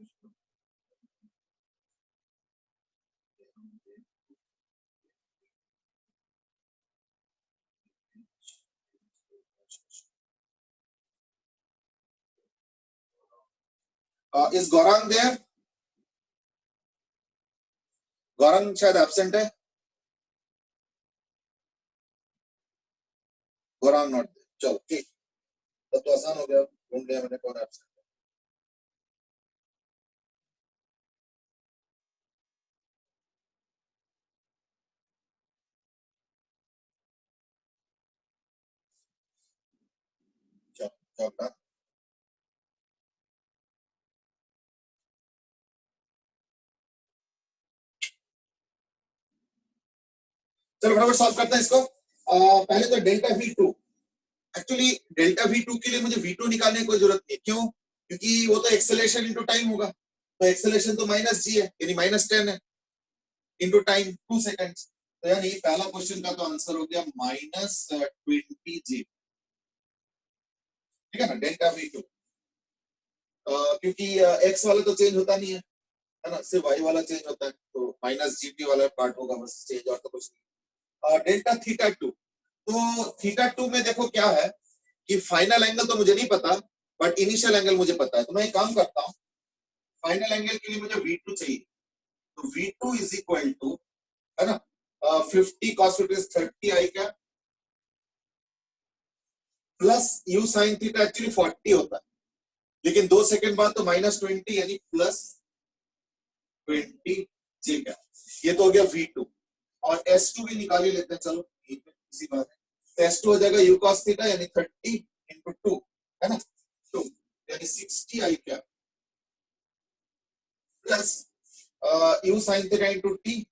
Is Gaurang there? गौरांग शायद एब्सेंट है। गौरांग नॉट देयर, चलो ठीक, तब तो आसान हो गया, ढूंढ लिया मैंने कौन एब्सेंट है। चलो चलो चलो फटाफट सॉल्व करते हैं इसको। पहले तो delta v2, actually delta v2 के लिए मुझे v2 निकालने की कोई जरूरत नहीं है, क्यों? क्योंकि वो तो एक्सेलरेशन इनटू टाइम होगा, तो एक्सेलरेशन तो -g है, यानी -10 है, इनटू टाइम 2 सेकंड्स, तो यानी पहला क्वेश्चन का तो आंसर हो गया -20g। ठीक है ना, डेल्टा v2, क्योंकि x वाला तो चेंज होता नहीं है ना, सिर्फ y वाला चेंज होता है, तो -gt वाला पार्ट होगा बस चेंज, और तो कुछ नहीं। डेल्टा थीटा 2, तो थीटा 2 में देखो क्या है कि फाइनल एंगल तो मुझे नहीं पता, बट इनिशियल एंगल मुझे पता है, तो मैं एक काम करता हूँ, फाइनल एंगल के लिए मुझे v2 चाहिए, तो v2 इज इक्वल टू, है ना, 50 cos 50 is 30 आई क्या, plus u sin theta actually 40 होता है, लेकिन 2 सेकंड बाद तो -20 यानी +20 जी क्या, ये तो हो गया v2। और s2 भी निकाल ही लेते हैं, चलो ठीक है, इसी बात है, तो s2 हो जाएगा u cos थीटा यानी 30 into 2, है ना, 2 यानी 60 आई क्या, plus u sin theta into t,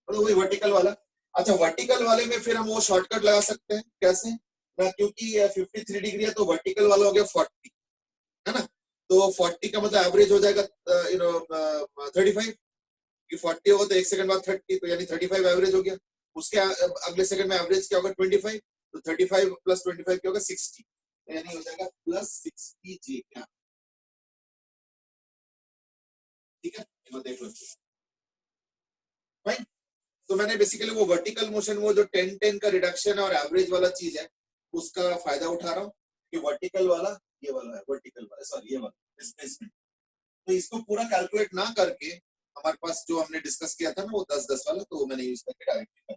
तो वही वर्टिकल वाला। अच्छा वर्टिकल वाले में फिर हम वो शॉर्टकट लगा सकते हैं, कैसे ना, क्योंकि 53 डिग्री है तो वर्टिकल वाला हो गया 40, है ना, तो 40 का मतलब एवरेज हो जाएगा 35, कि 40 होगा तो एक सेकंड बाद 30, तो यानी 35 एवरेज हो गया, उसके अगले सेकंड में एवरेज क्या होगा 25, तो 35 प्लस 25 क्या होगा 60, तो यानी हो जाएगा +60 जी क्या। ठीक है, इनको देख लो, फाइन। तो मैंने बेसिकली वो वर्टिकल मोशन, वो जो 10-10 का रिडक्शन है और एवरेज वाला चीज है, उसका फायदा उठा रहा हूँ कि वर्टिकल वाला ये वाला है, वर्टिकल वाला सॉरी ये वाला डिस्प्लेसमेंट। तो इसको पूरा कैलकुलेट ना करके हमारे पास जो हमने डिस्कस किया था ना वो 10-10 वाला, तो वो मैंने यूज करके डायरेक्टली कर।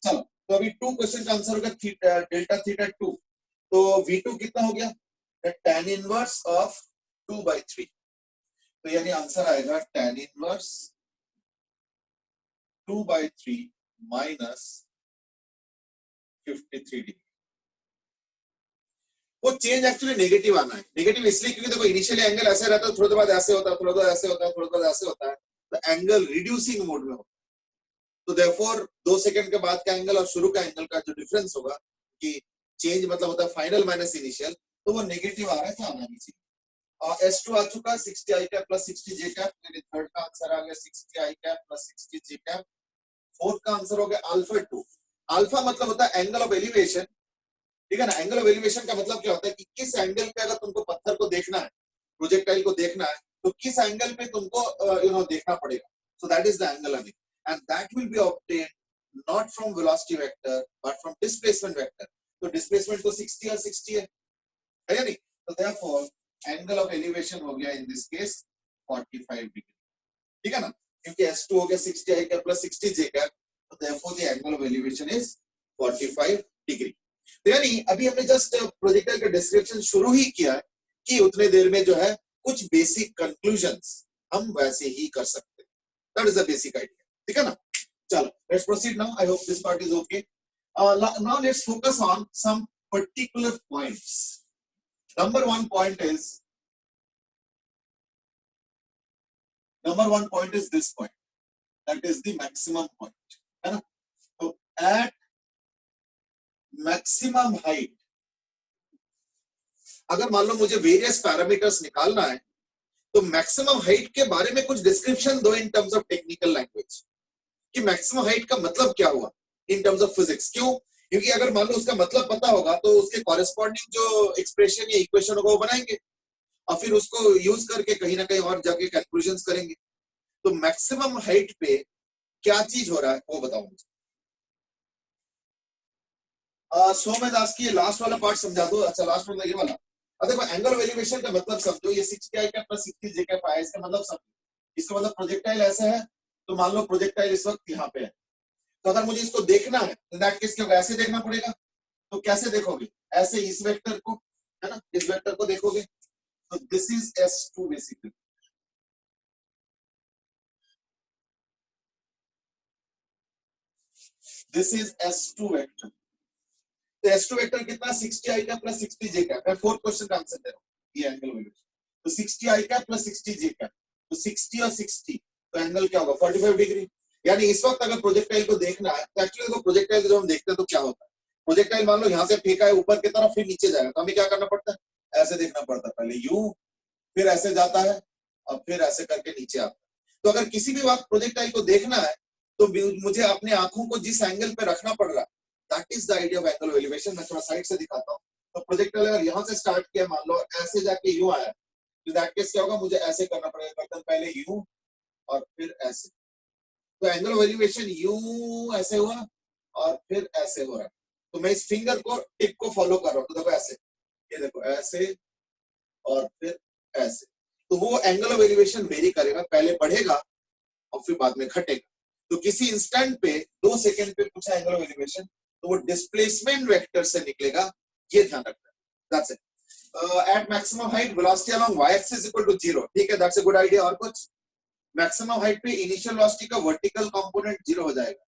चलो तो अभी 2 क्वेश्चन का आंसर होगा थीटा डेल्टा थीटा 2। तो V2 कितना हो गया, tan इनवर्स ऑफ 2/3। तो यानी आंसर आएगा tan इनवर्स 2/3 माइनस 53 डिग्री। वो चेंज एक्चुअली नेगेटिव आना है। नेगेटिव इसलिए क्योंकि देखो इनिशियली एंगल ऐसे रहता है, थोड़ी देर बाद ऐसे होता है, थोड़ी देर बाद ऐसे होता है, थोड़ी देर बाद ऐसे होता है, तो एंगल रिड्यूसिंग मोड में होता है। तो देयरफॉर 2 सेकंड के बाद का एंगल और शुरू का एंगल का जो डिफरेंस होगा, कि चेंज मतलब होता है फाइनल माइनस इनिशियल, तो वो नेगेटिव आ रहा है, तो आना नहीं चाहिए। और S2 आ चुका 60i cap plus 60j cap, यानी थर्ड का आंसर आ गया 60i cap plus 60j cap. Fourth का आंसर हो गया अल्फा 2। अल्फा मतलब होता है एंगल ऑफ एलिवेशन, ठीक है ना। एंगल ऑफ एलिवेशन का मतलब क्या होता है कि किस एंगल पे अगर तुमको पत्थर को देखना है, प्रोजेक्टाइल को देखना है, तो किस एंगल पे तुमको देखना पड़ेगा। सो that is the angle of it, and that will B obtained not from velocity vector but from displacement vector. तो डिस्प्लेसमेंट तो 60 और 60 है या नहीं। तो देयरफॉर एंगल ऑफ एलिवेशन हो गया इन दिस केस 45 डिग्री, ठीक है ना, क्योंकि S2 हो गया 60i cap plus 60j cap, तो therefore the angle of elevation is 45 degree. तो यानी अभी हमने जस्ट प्रोजेक्टाइल का डिस्क्रिप्शन शुरू ही किया है कि उतने देर में जो है कुछ बेसिक कंक्लूजन्स हम वैसे ही कर सकते हैं। That is the basic idea, ठीक है ना। चलो let's proceed now. I hope this part is okay. Now let's focus on some particular points. Number one point is this point, that is the maximum point, है ना। तो at maximum height, अगर मान लो मुझे वेरियस पैरामीटर्स निकालना है, तो maximum height के बारे में कुछ डिस्क्रिप्शन दो इन टर्म्स ऑफ टेक्निकल लैंग्वेज, कि मैक्सिमम हाइट का मतलब क्या हुआ इन टर्म्स ऑफ फिजिक्स। क्यों? क्योंकि अगर मान लो उसका मतलब पता होगा तो उसके कॉरेस्पॉन्डिंग जो एक्सप्रेशन या इक्वेशन होगा वो बनाएंगे और फिर उसको यूज करके कहीं ना कहीं और जाके कंक्लूजन्स करेंगे। तो मैक्सिमम हाइट पे क्या चीज हो रहा है वो बताओ मुझे। सो मैं दास की लास्ट वाला पार्ट समझा दो। अच्छा लास्ट वाला ये वाला, देखो एंगल ऑफ एलिवेशन का मतलब समझो, ये 60i का प्लस 60j का है, इसका मतलब समझो। इसका मतलब प्रोजेक्टाइल ऐसा है, तो मान लो प्रोजेक्टाइल इस वक्त यहाँ पे है, तो अगर मुझे इसको देखना है तो दैट केस क्या होगा, ऐसे देखना पड़ेगा। तो कैसे देखोगे? ऐसे इस वेक्टर को, है ना, इस वेक्टर को देखोगे। तो this is S2 basically, this is S2 vector. तो S2 वेक्टर कितना, 60i का प्लस 60j का। मैं फोर्थ क्वेश्चन का आंसर दे रहा हूँ, ये एंगल वैल्यू। तो 60i का प्लस 60j का, तो 60 और 60, तो एंगल क्या होगा 45 डिग्री। यानी इस वक्त अगर प्रोजेक्टाइल को देखना है, तो एक्चुअली देखो प्रोजेक्टाइल जो हम देखते हैं तो क्या होता है, प्रोजेक्टाइल मान लो यहाँ से फेंका है ऊपर की तरफ, फिर नीचे जाएगा, तो हमें क्या करना पड़ता है, ऐसे देखना पड़ता है, पहले यूं, फिर ऐसे जाता है और फिर ऐसे करके नीचे आता है। तो अगर किसी भी वक्त प्रोजेक्टाइल को देखना है तो मुझे अपने आंखों को जिस एंगल पे रखना पड़ रहा है, that is the idea of angle of elevation. मैं थोड़ा साइड से दिखाता हूँ। तो प्रोजेक्टाइल अगर यहाँ से स्टार्ट किया, मान लो ऐसे जाके यूं आया, तो दैट केस क्या होगा, मुझे ऐसे करना पड़ेगा, गर्दन पहले यूं और फिर ऐसे। तो एंगल ऑफ एलिवेशन यूं ऐसे हुआ और फिर ऐसे हो रहा है। तो मैं इस फिंगर को, टिप को फॉलो कर रहा हूँ। तो देखो ऐसे, ये देखो ऐसे और फिर ऐसे। तो वो एंगल ऑफ एलिवेशन वेरी करेगा, पहले बढ़ेगा और फिर बाद में घटेगा। तो किसी इंस्टेंट पे 2 सेकंड पे पूछा एंगल ऑफ एलिवेशन, तो वो डिस्प्लेसमेंट वेक्टर से निकलेगा, ये ध्यान रखना। That's it. At maximum height velocity along y axis equal to 0। ठीक है, दैट्स अ गुड आइडिया। और कुछ? मैक्सिमम हाइट पे इनिशियल वेलोसिटी का वर्टिकल कंपोनेंट 0 हो जाएगा।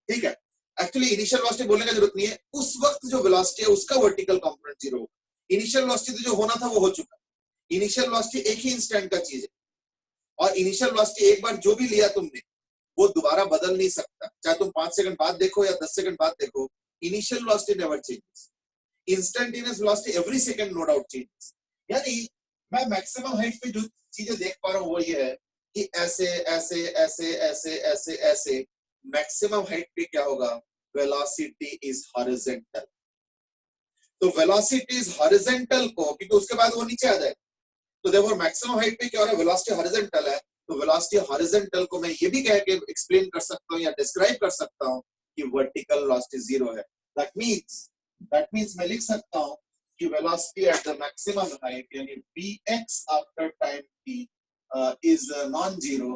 ठीक है, एक्चुअली इनिशियल वेलोसिटी बोलने का जरूरत नहीं है, उस वक्त जो वेलोसिटी है उसका वर्टिकल कंपोनेंट 0 होगा। इनिशियल वेलोसिटी तो जो होना था वो हो चुका। इनिशियल वेलोसिटी एक ही इंस्टेंट का चीज है, और इनिशियल वेलोसिटी एक बार जो भी लिया तुमने वो दोबारा बदल नहीं सकता, चाहे तुम 5 सेकंड बाद देखो या 10 सेकंड बाद देखो। Initial velocity never changes, instantaneous velocity every second no doubt changes. यानी मैं मैक्सिमम हाइट पे जो चीजें देख पा रहा हूँ वो ये है कि ऐसे ऐसे ऐसे ऐसे ऐसे ऐसे मैक्सिमम हाइट पे क्या होगा, वेलोसिटी इज हॉरिजॉन्टल। तो वेलोसिटी इज हॉरिजॉन्टल को, क्योंकि उसके बाद वो नीचे आ जाएगा, तो देखो मैक्सिमम हाइट पे क्या हो रहा है, वेलोसिटी हॉरिजॉन्टल है, तो वेलोसिटी हॉरिजॉन्टल को मैं ये भी कह के एक्सप्लेन कर सकता हूँ या डिस्क्राइब कर सकता हूँ कि वर्टिकल वेलोसिटी 0 है। दैट मींस मैं लिख सकता हूँ कि velocity at the maximum height यानी vx after time t is non zero,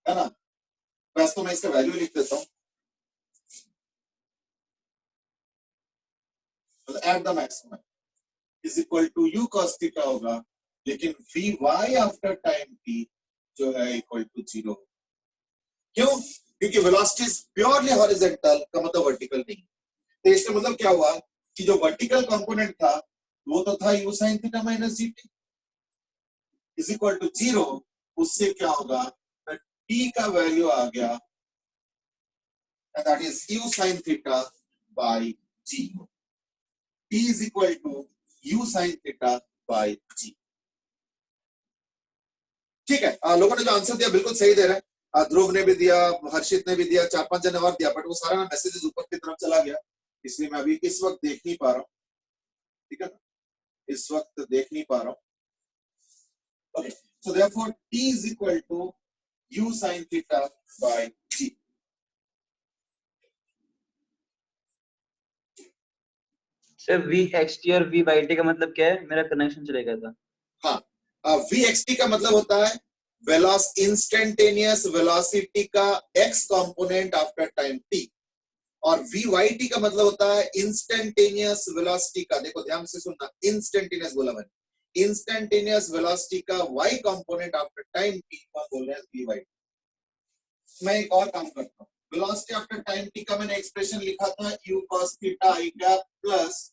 है ना। वैसे तो मैं इसका वैल्यू लिख देता हूँ, at the maximum is equal to u cos theta होगा, लेकिन vy आफ्टर टाइम t जो है इक्वल टू 0। क्यों? क्योंकि वेलोसिटी इज प्योरली हॉरिजॉन्टल का मतलब वर्टिकल नहीं। तो इसका मतलब क्या हुआ कि जो वर्टिकल कंपोनेंट था वो तो था u sin theta minus gt is equal to 0। उससे क्या होगा, t का वैल्यू आ गया and that is u sin theta by g. t is equal to u sin theta by g. ठीक है, लोगों ने जो आंसर दिया बिल्कुल सही दे रहे हैं। ध्रुव ने भी दिया, हर्षित ने भी दिया, 4-5 जने और दिया, बट वो सारा मैसेजेस ऊपर की तरफ चला गया, इसलिए मैं अभी इस वक्त देख नहीं पा रहा हूँ। ठीक है ना, इस वक्त देख नहीं पा रहा हूँ। Okay, so therefore t is equal to u sin theta by g. Sir vxt और vyt का मतलब क्या है? मेरा कनेक्शन चले गया था। हाँ, vxt का मतलब होता है इंस्टेंटेनियस वेलोसिटी का x component after time t, और vyt का मतलब होता है इंस्टेंटेनियस वेलोसिटी का, देखो ध्यान से सुनना, इंस्टेंटेनियस बोला मैंने, इंस्टेंटेनियस वेलोसिटी का y component after time t को बोल रहे हैं vyt। मैं एक और काम करता हूँ, वेलोसिटी आफ्टर टाइम t का मैंने एक्सप्रेशन लिखा था u cos theta i cap plus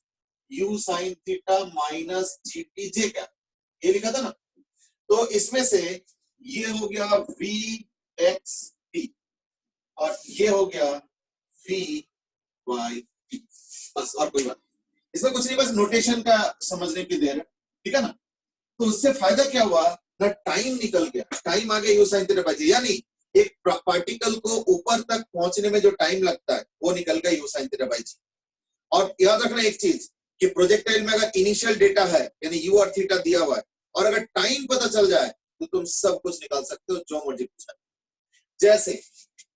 u sin theta minus gt j cap, ये लिखा था ना। तो इसमें से ये हो गया vxt और ये हो गया vyt, बस और कोई बात इसमें कुछ नहीं, बस नोटेशन का समझने की देर है। ठीक है ना, तो उससे फायदा क्या हुआ ना, टाइम निकल गया, टाइम आ गया u sin थीटा बाय जी, यानी एक पार्टिकल को ऊपर तक पहुंचने में जो टाइम लगता है वो निकल गया u sin थीटा बाय जी। और याद रखना एक चीज कि प्रोजेक्टाइल में अगर इनिशियल डेटा है यानी u और थीटा दिया हुआ है और अगर टाइम पता चल जाए तो तुम सब कुछ निकाल सकते हो, जो मर्जी पूछा। जैसे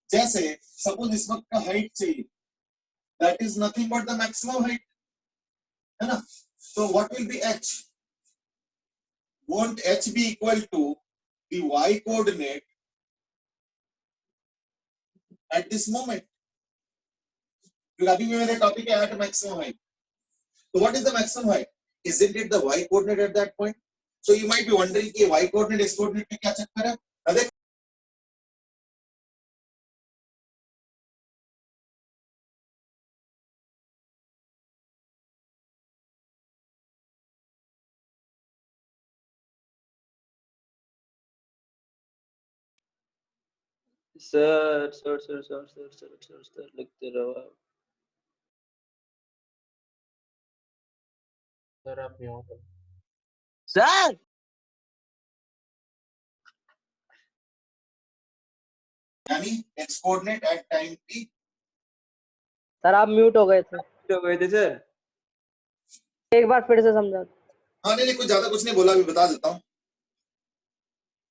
जैसे सपोज इस वक्त का हाइट चाहिए, that is nothing but the maximum height, है ना। तो what will be h? Won't h be equal to the y coordinate at this moment? क्योंकि अभी भी मेरे टॉपिक है एट मैक्सिमम हाइट, तो what is the maximum height? Isn't it the y coordinate at that point? So you might be wondering कि y coordinate x coordinate में क्या चक्कर है। अब सर लिखते रहो आप। सर आप म्यूट हो। सर यानी x coordinate at time t। Sir आप म्यूट हो गए थे, तो गए थे सर। एक बार फिर से समझा। हाँ नहीं कुछ ज्यादा कुछ नहीं बोला, अभी बता देता हूँ।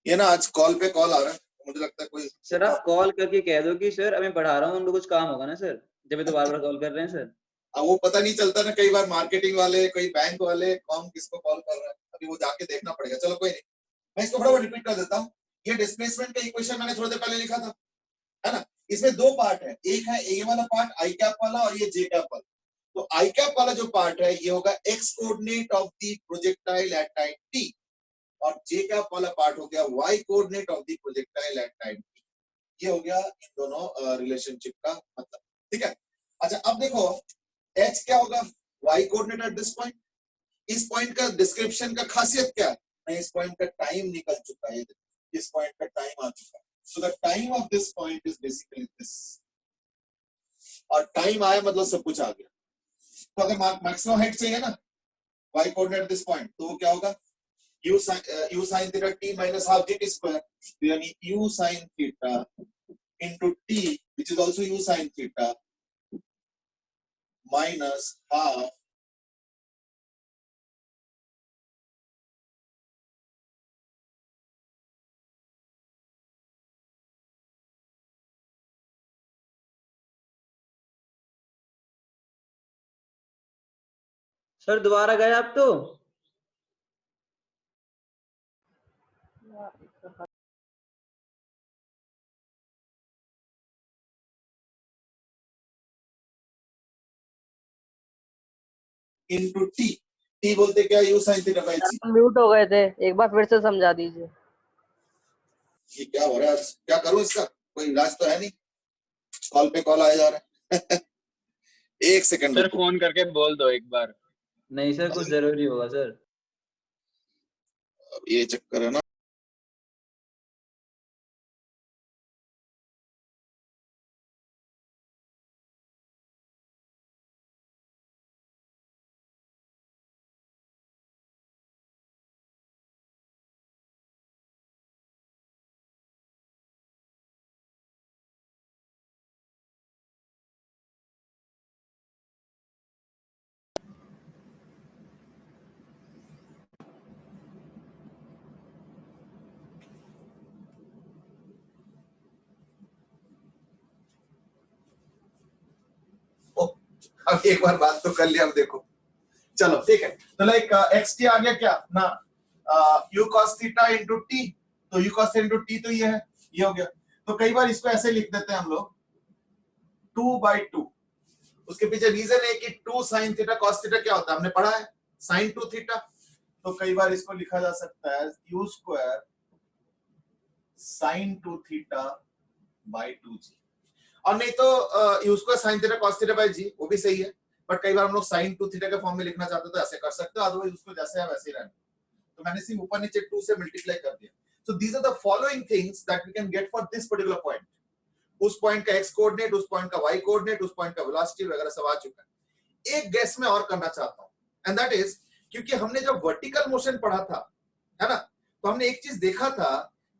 ये ना आज कॉल पे कॉल आ रहा है, मुझे लगता है कोई। सर आप कॉल करके कह दो कि सर मैं पढ़ा रहा हूँ, उनको कुछ काम होगा ना सर, जब तो बार बार कॉल कर रहे हैं सर। अब वो पता नहीं चलता ना, कई बार मार्केटिंग वाले, कोई बैंक वाले, कौन किसको कॉल कर रहा है, अभी वो जाके देखना पड़ेगा। चलो कोई नहीं, मैं इसको फटाफट रिपीट कर देता हूँ। ये डिस्प्लेसमेंट का इक्वेशन मैंने थोड़ी देर पहले लिखा था, है ना। इसमें दो पार्ट है, एक है ए वाला पार्ट आई कैप वाला और ये जे कैप वाला। तो आई कैप वाला जो पार्ट है ये होगा X coordinate of the projectile at time T, और जे कैप वाला पार्ट हो गया Y coordinate of the projectile at time T. ये हो गया इन दोनों रिलेशनशिप का मतलब। ठीक है, अच्छा अब देखो एच क्या होगा, Y coordinate at this point. इस पॉइंट का डिस्क्रिप्शन का खासियत क्या है, इस पॉइंट का टाइम निकल चुका है, इस पॉइंट का टाइम आ चुका है। So the time of this point is basically this, और टाइम आया मतलब सब कुछ आ गया। तो अगर मैक्सिमम हाइट चाहिए ना y कोऑर्डिनेट दिस पॉइंट, तो वो क्या होगा, u sin theta t minus half gt square, यानी u sin theta into t which is also u sin theta minus half sir दोबारा गए आप तो। इनटू टी, टी बोलते क्या, you sine theta by G. Mute हो गए थे, एक बार फिर से समझा दीजिए। ये क्या हो रहा है, क्या करूं इसका, कोई इलाज तो है नहीं, कॉल पे कॉल आया जा रहा है। एक सेकंड सर रुको। फोन करके बोल दो एक बार। नहीं सर कुछ जरूरी होगा सर। अब ये चक्कर है ना, अब एक बार बात तो कर लिया, अब देखो चलो ठीक है। तो लाइक एक्स टी आ गया क्या ना, you cos theta into T, तो यू कॉस इंटू टी तो ये है, ये हो गया। तो कई बार इसको ऐसे लिख देते हैं हम लोग 2/2। उसके पीछे रीजन है कि 2 साइन थीटा कॉस थीटा क्या होता है, हमने पढ़ा है, साइन 2 थीटा। तो कई बार इसको लिखा जा सकता है u square sine 2 theta by 2g। और नहीं तो u square sine theta cos theta by g, वो भी सही है। बट कई बार हम लोग साइन 2 थीटा के फॉर्म में लिखना चाहते तो ऐसे कर सकते हो, अदरवाइज उसको जैसे है वैसे ही रहने। तो मैंने सिर्फ ऊपर नीचे 2 से मल्टीप्लाई कर दिया। So these are the following things that we can get for this particular point. उस पॉइंट का एक्स कोऑर्डिनेट, उस पॉइंट का वाई कोऑर्डिनेट, उस पॉइंट का वेलोसिटी वगैरह सब आ चुका है। एक गेस मैं और करना चाहता हूं, एंड दैट इज, क्योंकि हमने जब वर्टिकल मोशन पढ़ा था, है ना, तो हमने एक चीज देखा था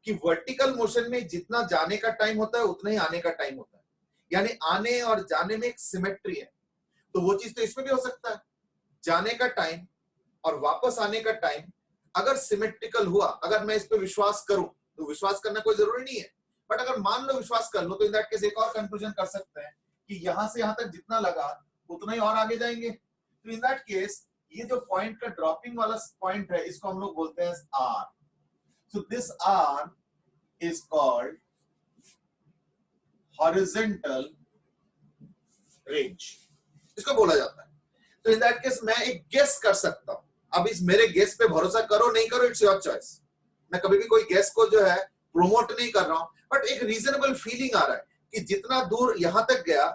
कि वर्टिकल मोशन में जितना जाने का टाइम होता है उतना ही आने का टाइम होता है, यानी आने और जाने में एक सिमेट्री है। तो वो चीज तो इसमें भी हो सकता है, जाने का टाइम और वापस आने का टाइम अगर सिमेट्रिकल हुआ, अगर मैं इस पे विश्वास करूं, तो विश्वास करना कोई जरूरी नहीं है, बट अगर मान लो विश्वास कर लो, तो इन दैट केस एक और कंक्लूजन कर सकते हैं कि यहां से यहां तक जितना लगा उतना ही और आगे जाएंगे। तो इन दैट केस ये जो पॉइंट का ड्रॉपिंग वाला पॉइंट है, इसको हम लोग बोलते हैं R. So this R is called horizontal range, इसको बोला जाता है। तो इन दैट केस मैं एक गेस कर सकता हूं। अब इस मेरे गेस पे भरोसा करो नहीं करो, इट्स योर चॉइस। मैं कभी भी कोई गेस को जो है प्रोमोट नहीं कर रहा हूं, बट एक रीजनेबल फीलिंग आ रहा है कि जितना दूर यहां तक गया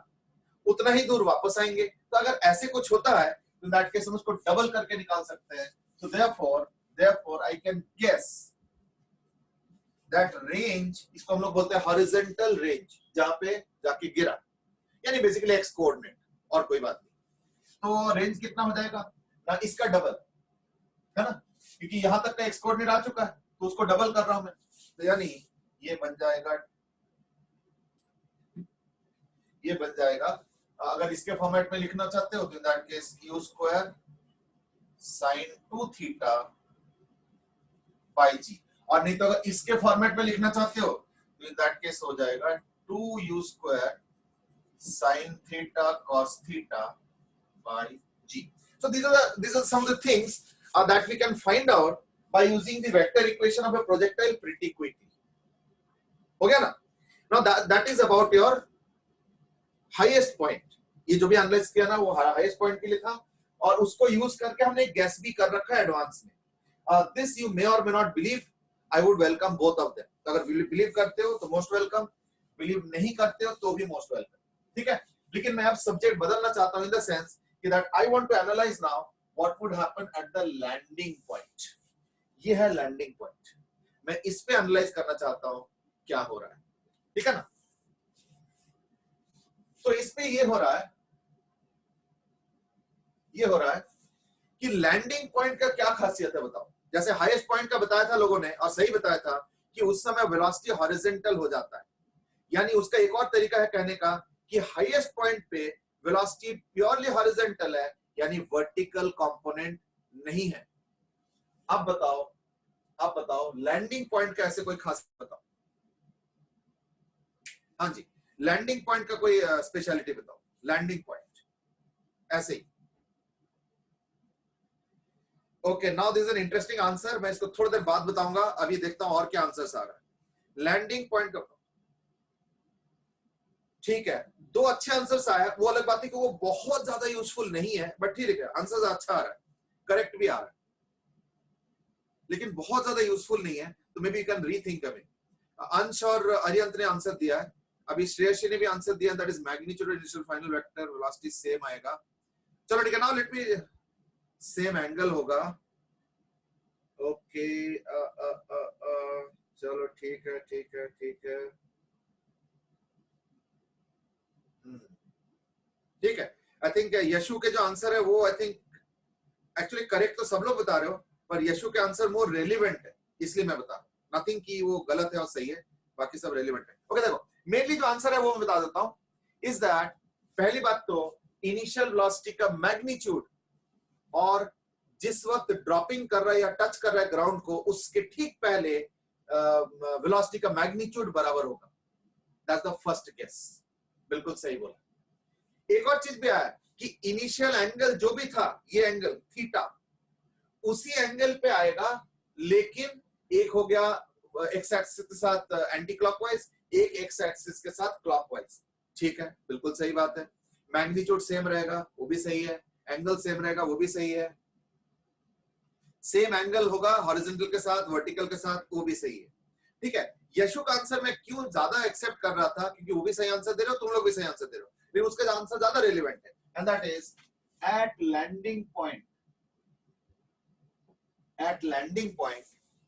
उतना ही दूर वापस आएंगे। तो अगर ऐसे कुछ होता है तो इन दैट केस हम उसको डबल करके निकाल सकते हैं। So therefore I can guess that range, इसको हम लोग बोलते हैं हॉरिजॉन्टल रेंज, जहां पे जाके गिरा, यानी बेसिकली एक्स कोऑर्डिनेट, और कोई बात नहीं। तो रेंज कितना हो जाएगा ना, इसका डबल है ना, क्योंकि यहां तक का एक्स कोऑर्डिनेट आ चुका है, तो उसको डबल कर रहा हूं मैं। तो यानी ये बन जाएगा, अगर इसके फॉर्मेट में लिखना चाहते हो तो in that case u square sine 2 theta by g. और नहीं तो अगर इसके फॉर्मेट में लिखना चाहते हो तो इन दैट केस हो जाएगा 2u square sine theta cos theta by g. So these are some of the things that we can find out by using the vector equation of a projectile pretty quickly. हो गया ना? Now that is about your highest point. ये जो भी analyse किया ना वो highest point के लिए था, और उसको यूज करके हमने गैस भी कर रखा है एडवांस में। दिस यू मे और may not believe, I would welcome both of them. अगर बिलीव करते हो तो मोस्ट वेलकम, बिलीव नहीं करते हो तो भी मोस्ट वेलकम, ठीक है। लेकिन मैं अब सब्जेक्ट बदलना चाहता हूं in the sense that I want to analyze now what would happen at the landing point. ये है लैंडिंग पॉइंट, मैं इस पे एनालाइज करना चाहता हूं क्या हो रहा है, ठीक है ना। तो इस पे ये हो रहा है कि लैंडिंग पॉइंट का क्या खासियत है बताओ। जैसे हाईएस्ट पॉइंट का बताया था लोगों ने, और सही बताया था कि उस समय वेलोसिटी हॉरिजॉन्टल हो जाता है, यानी उसका एक और तरीका है कहने का कि हाईएस्ट पॉइंट पे वेलोसिटी प्योरली हॉरिजॉन्टल है, यानी वर्टिकल कंपोनेंट नहीं है। अब बताओ लैंडिंग पॉइंट का ऐसे कोई खास बताओ। हाँ जी, लैंडिंग पॉइंट का कोई स्पेशलिटी बताओ। लैंडिंग पॉइंट ऐसे ही okay, now this is an interesting answer, मैं इसको थोड़ी देर बाद बताऊंगा, अभी देखता हूं और क्या आंसर्स आ रहा है। लैंडिंग पॉइंट का, ठीक है, दो अच्छे आंसर्स आए, वो अलग बात है कि वो बहुत ज्यादा यूजफुल नहीं है, बट ठीक है, आंसर अच्छा आ रहा है, करेक्ट भी आ रहा है, लेकिन बहुत ज्यादा यूजफुल नहीं है, तो may B you can rethink away. अंश और अरियंत ने आंसर दिया है, अभी श्रेयसी ने भी आंसर दिया, that is magnitude initial final vector velocity same आएगा। चलो ठीक है, now let me, same angle होगा, ओके, चलो ठीक है ठीक है ठीक है, ठीक है। आई थिंक यशु के जो आंसर है वो, आई थिंक एक्चुअली करेक्ट तो सब लोग बता रहे हो, पर यशु के आंसर मोर रेलिवेंट है, इसलिए मैं बता रहा हूं, नथिंग कि वो गलत है और सही है, बाकी सब रेलिवेंट है। ओके देखो, मेनली जो आंसर है वो मैं बता देता हूं, इज दैट, पहली बात तो इनिशियल वेलोसिटी का मैग्नीट्यूड और जिस वक्त ड्रॉपिंग कर रहा है या टच कर रहा है ग्राउंड को, उसके ठीक पहले वेलोसिटी का मैग्नीट्यूड बराबर होगा, दैट्स द फर्स्ट गेस, बिल्कुल सही बोला। एक और चीज भी आया कि इनिशियल एंगल जो भी था, ये एंगल थीटा, उसी एंगल पे आएगा, लेकिन एक हो गया एक्स एक्सिस के साथ एंटी क्लॉकवाइज, एक एक्स एक्सिस के साथ क्लॉकवाइज, ठीक है, बिल्कुल सही बात है। मैग्नीट्यूड सेम रहेगा, वो भी सही है, एंगल सेम रहेगा, वो भी सही है, सेम एंगल होगा हॉरिजॉन्टल के साथ, वर्टिकल के साथ, वो भी सही है, ठीक है। यशु का आंसर मैं क्यों ज्यादा एक्सेप्ट कर रहा था, क्योंकि वो भी सही आंसर दे रहे हो, तुम लोग भी सही आंसर दे रहे हो, लेकिन उसका आंसर ज्यादा रेलेवेंट है, and that is at landing point. At landing point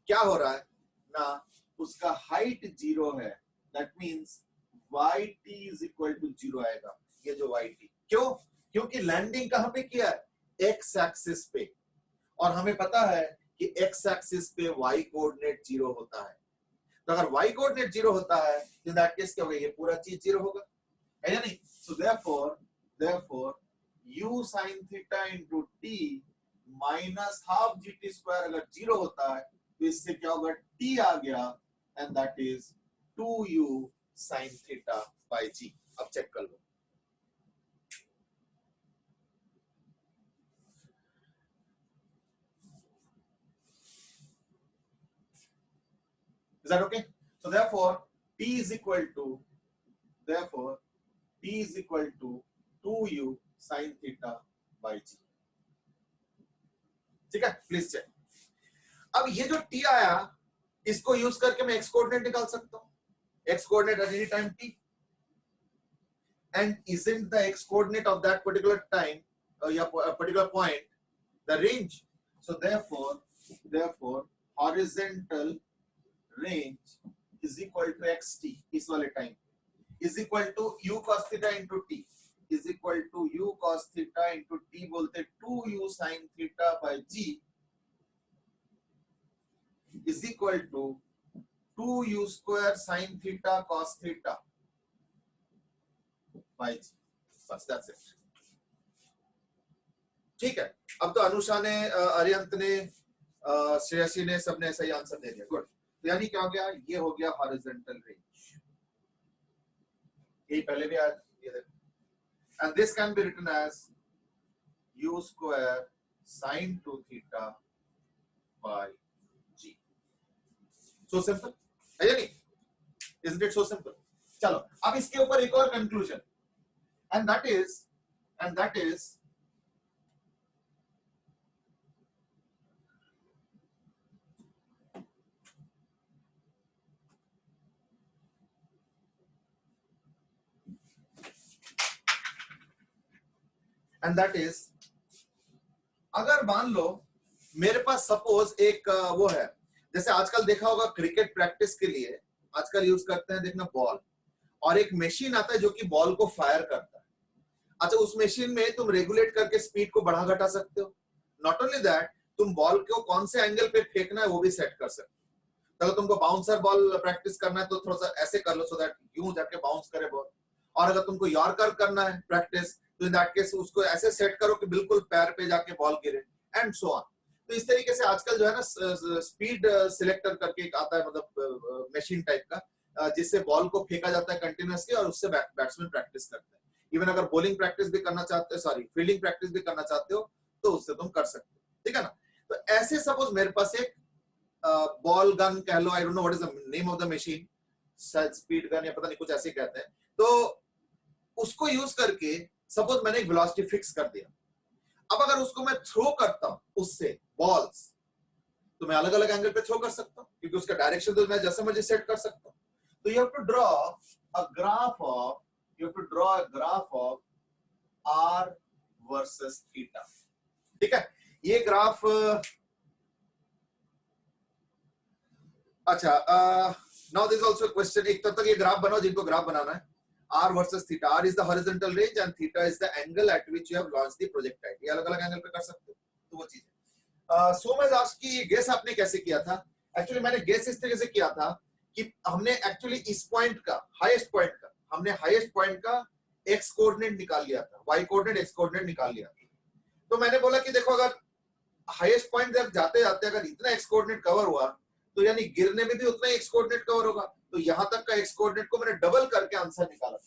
क्या हो रहा है ना, उसका हाइट 0 है, that means yt is equal to 0 आएगा, ये जो yt, क्यों, क्योंकि लैंडिंग कहां पे किया है, एक्स एक्सिस पे, और हमें पता है कि एक्स एक्सिस पे y कोऑर्डिनेट 0 होता है, तो अगर y कोऑर्डिनेट 0 होता है, इन दैट केस क्या होगा, ये पूरा चीज 0 होगा, है या नहीं। So therefore u sin theta into t minus half gt square अगर 0 होता है, तो इससे क्या होगा, t आ गया, and that is 2u sin theta by g। अब चेक कर लो, is that okay? So therefore t is equal to 2u sin theta by g, ठीक है, प्लीज चेक। अब ये जो t आया, इसको यूज करके मैं x कोऑर्डिनेट निकाल सकता हूं, x coordinate at any time t, and isn't the x coordinate of that particular time या particular point the range? So therefore horizontal range is equal to xt, इस वाले time is equal to u cos theta into t, is equal to u cos theta into t बोलते 2u sin theta by g is equal to 2u square sin theta cos theta by g, बस that's it, ठीक है। अब तो अनुषा ने, अरियंत ने, श्रेयसी ने, सबने सही आंसर दे दिया, गुड। यानी क्या हो गया, ये हो गया हॉरिजॉन्टल रेंज, ये पहले भी आया, ये देखो, and this can be written as u square sin 2 theta by g, so simple है या नहीं, isn't it so simple? चलो अब इसके ऊपर एक और कंक्लूजन, and that is अगर मान लो मेरे पास सपोज एक वो है, जैसे आजकल देखा होगा क्रिकेट प्रैक्टिस के लिए आजकल यूज करते हैं, देखना, बॉल, और एक मशीन आता है जो कि बॉल को फायर करता है। अच्छा, उस मशीन में तुम रेगुलेट करके स्पीड को बढ़ा घटा सकते हो, नॉट ओनली दैट, तुम बॉल को कौन से एंगल पे फेंकना है वो भी सेट कर सकते हो। अगर तुमको बाउंसर बॉल प्रैक्टिस करना है तो थोड़ा सा ऐसे कर लो, सो दैट यूं जाके बाउंस करे बॉल, और अगर तुमको यॉर्कर करना है प्रैक्टिस, तो इन दैट केस उसको ऐसे सेट करो कि बिल्कुल पैर पे जाके बॉल गिरे, एंड सो ऑन। तो इस तरीके से आजकल जो है ना, स्पीड सिलेक्टर करके एक आता है, मतलब मशीन टाइप का, जिससे बॉल को फेंका जाता है कंटिन्यूअसली, और उससे बैट्समैन प्रैक्टिस करते हैं। इवन अगर बॉलिंग प्रैक्टिस भी करना चाहते हो, सॉरी फील्डिंग प्रैक्टिस भी करना चाहते हो, तो उससे तुम कर सकते हो, ठीक है ना। तो ऐसे सपोज मेरे पास एक बॉल गन कह लो, I don't know what is the name of the machine, शायद स्पीड गन या पता नहीं कुछ ऐसे कहते हैं, तो उसको यूज करके सपोज मैंने एक वेलोसिटी फिक्स कर दिया। अब अगर उसको मैं थ्रो करता हूं उससे बॉल्स, तो मैं अलग अलग एंगल पे थ्रो कर सकता हूं, क्योंकि उसका डायरेक्शन तो मैं जैसे मर्जी सेट कर सकता हूं। तो you have to draw a graph of R versus theta. ठीक है, ये ग्राफ अच्छा, नाउ दिस आल्सो क्वेश्चन, एक तब तक ये ग्राफ बनाओ जिनको ग्राफ बनाना है। R versus theta. R is the horizontal range and theta is the angle at which you have launched the projectile. ये अलग अलग एंगल पे कर सकते हो, तो वो चीज है। सो मैं आस्क कि गेस आपने कैसे किया था? एक्चुअली मैंने गेस इस तरीके से किया था कि हमने एक्चुअली इस पॉइंट का हाईएस्ट पॉइंट का x कोऑर्डिनेट निकाल लिया था, y कोऑर्डिनेट x कोऑर्डिनेट निकाल लिया था। तो मैंने बोला कि देखो अगर हाईएस्ट पॉइंट तक जाते जाते अगर इतना x कोऑर्डिनेट कवर हुआ, तो यानी गिरने में भी उतना x कोऑर्डिनेट कवर होगा, तो यहां तक का x कोऑर्डिनेट को मैंने डबल करके आंसर निकाला।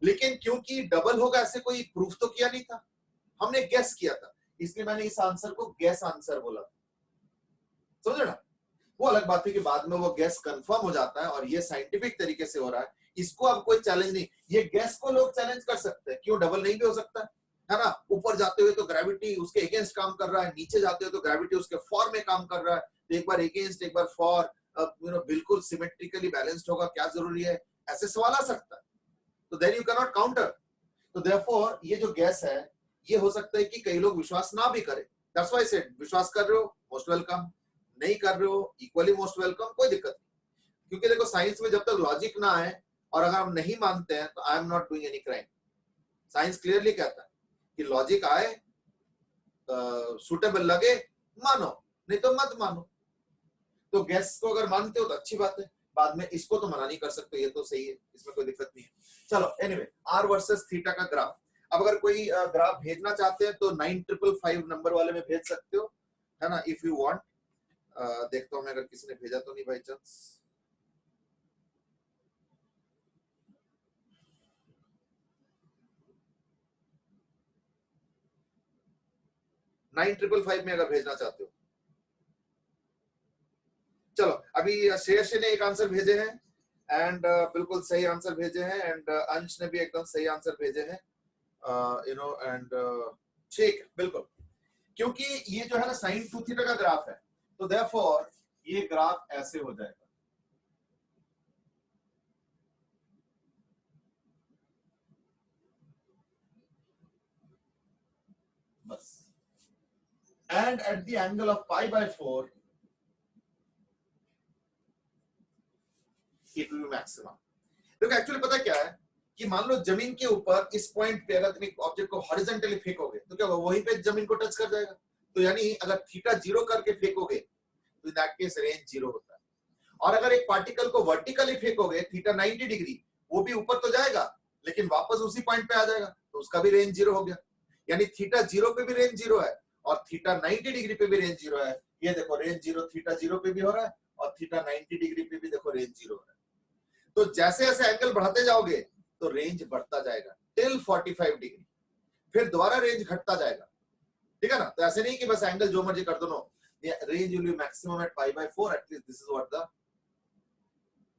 लेकिन क्योंकि डबल होगा ऐसे कोई प्रूफ तो किया नहीं था, हमने गेस किया था, इसलिए मैंने इस आंसर को गेस आंसर बोला था। समझो ना? वो अलग बात है कि बाद में वो गेस कंफर्म हो जाता है और ये साइंटिफिक तरीके से हो रहा है, इसको अब कोई चैलेंज नहीं। ये गेस को लोग चैलेंज कर सकते हैं, क्यों डबल नहीं भी हो सकता है ना? ऊपर जाते हुए तो ग्रेविटी उसके अगेंस्ट काम कर रहा है, नीचे जाते हुए तो ग्रेविटी उसके फॉर में काम कर रहा है, तो एक बार अगेंस्ट एक बार फॉर, बिल्कुल सिमेट्रिकली बैलेंस्ड होगा, क्या जरूरी है? ऐसे सवाल आ सकता है, तो then you can not counter. तो देयरफॉर ये जो गैस है, ये हो सकता है कि कई लोग विश्वास ना भी करें। दैट्स व्हाई आई सेड विश्वास कर रहे हो मोस्ट वेलकम, नहीं कर रहे हो इक्वली मोस्ट वेलकम, कोई दिक्कत नहीं। क्योंकि देखो साइंस में जब तक लॉजिक ना आए और अगर हम नहीं मानते हैं तो I am not doing any crime. Science clearly कहता है कि लॉजिक आए, सूटेबल लगे मानो, नहीं तो मत मानो। तो गैस को अगर मानते हो तो अच्छी बात है, बाद में इसको तो मना नहीं कर सकते, ये तो सही है, इसमें कोई दिक्कत नहीं है। चलो एनीवे, आर वर्सेस थीटा का ग्राफ। अब अगर कोई ग्राफ भेजना चाहते हैं तो 9555 नंबर वाले में भेज सकते हो, है ना, इफ यू वांट। देखता हूं मैं अगर किसी ने भेजा तो नहीं बाई चांस। नाइन 9555 में अगर भेजना चाहते हो। चलो अभी श्रेयस ने एक आंसर भेजे हैं एंड बिल्कुल सही आंसर भेजे हैं, एंड अंश ने भी एकदम सही आंसर भेजे हैं, एंड ठीक बिल्कुल, क्योंकि ये जो है ना साइन 2 थीटा का ग्राफ है, तो देयरफॉर ये ग्राफ ऐसे हो जाएगा। बस, and at the angle of π/4 it will be maximum. देखो एक्चुअली पता क्या है कि मान लो जमीन के ऊपर इस पॉइंट पे अगर तुम एक ऑब्जेक्ट को हॉरिजॉन्टली फेंकोगे तो क्या होगा, वहीं पे जमीन को टच कर जाएगा। तो यानी अगर थीटा 0 करके फेंकोगे तो इन दैट केस रेंज 0 होता है। और अगर एक पार्टिकल को वर्टिकली फेंकोगे थीटा 90 डिग्री, वो भी ऊपर तो जाएगा लेकिन वापस उसी पॉइंट पे आ जाएगा, तो उसका भी रेंज 0 हो गया। यानी थीटा 0 पे भी रेंज 0 है और थीटा 90 डिग्री पे भी रेंज 0 है। ये देखो रेंज 0 थीटा 0 पे भी हो रहा है और थीटा 90 डिग्री पे भी देखो रेंज 0 हो रहा है। तो जैसे जैसे एंगल बढ़ाते जाओगे तो रेंज बढ़ता जाएगा टिल 45 डिग्री, फिर दोबारा रेंज घटता जाएगा, ठीक है ना। तो ऐसे नहीं कि बस एंगल जो मर्जी कर दो, no, range will be maximum at π/4, at least this is what the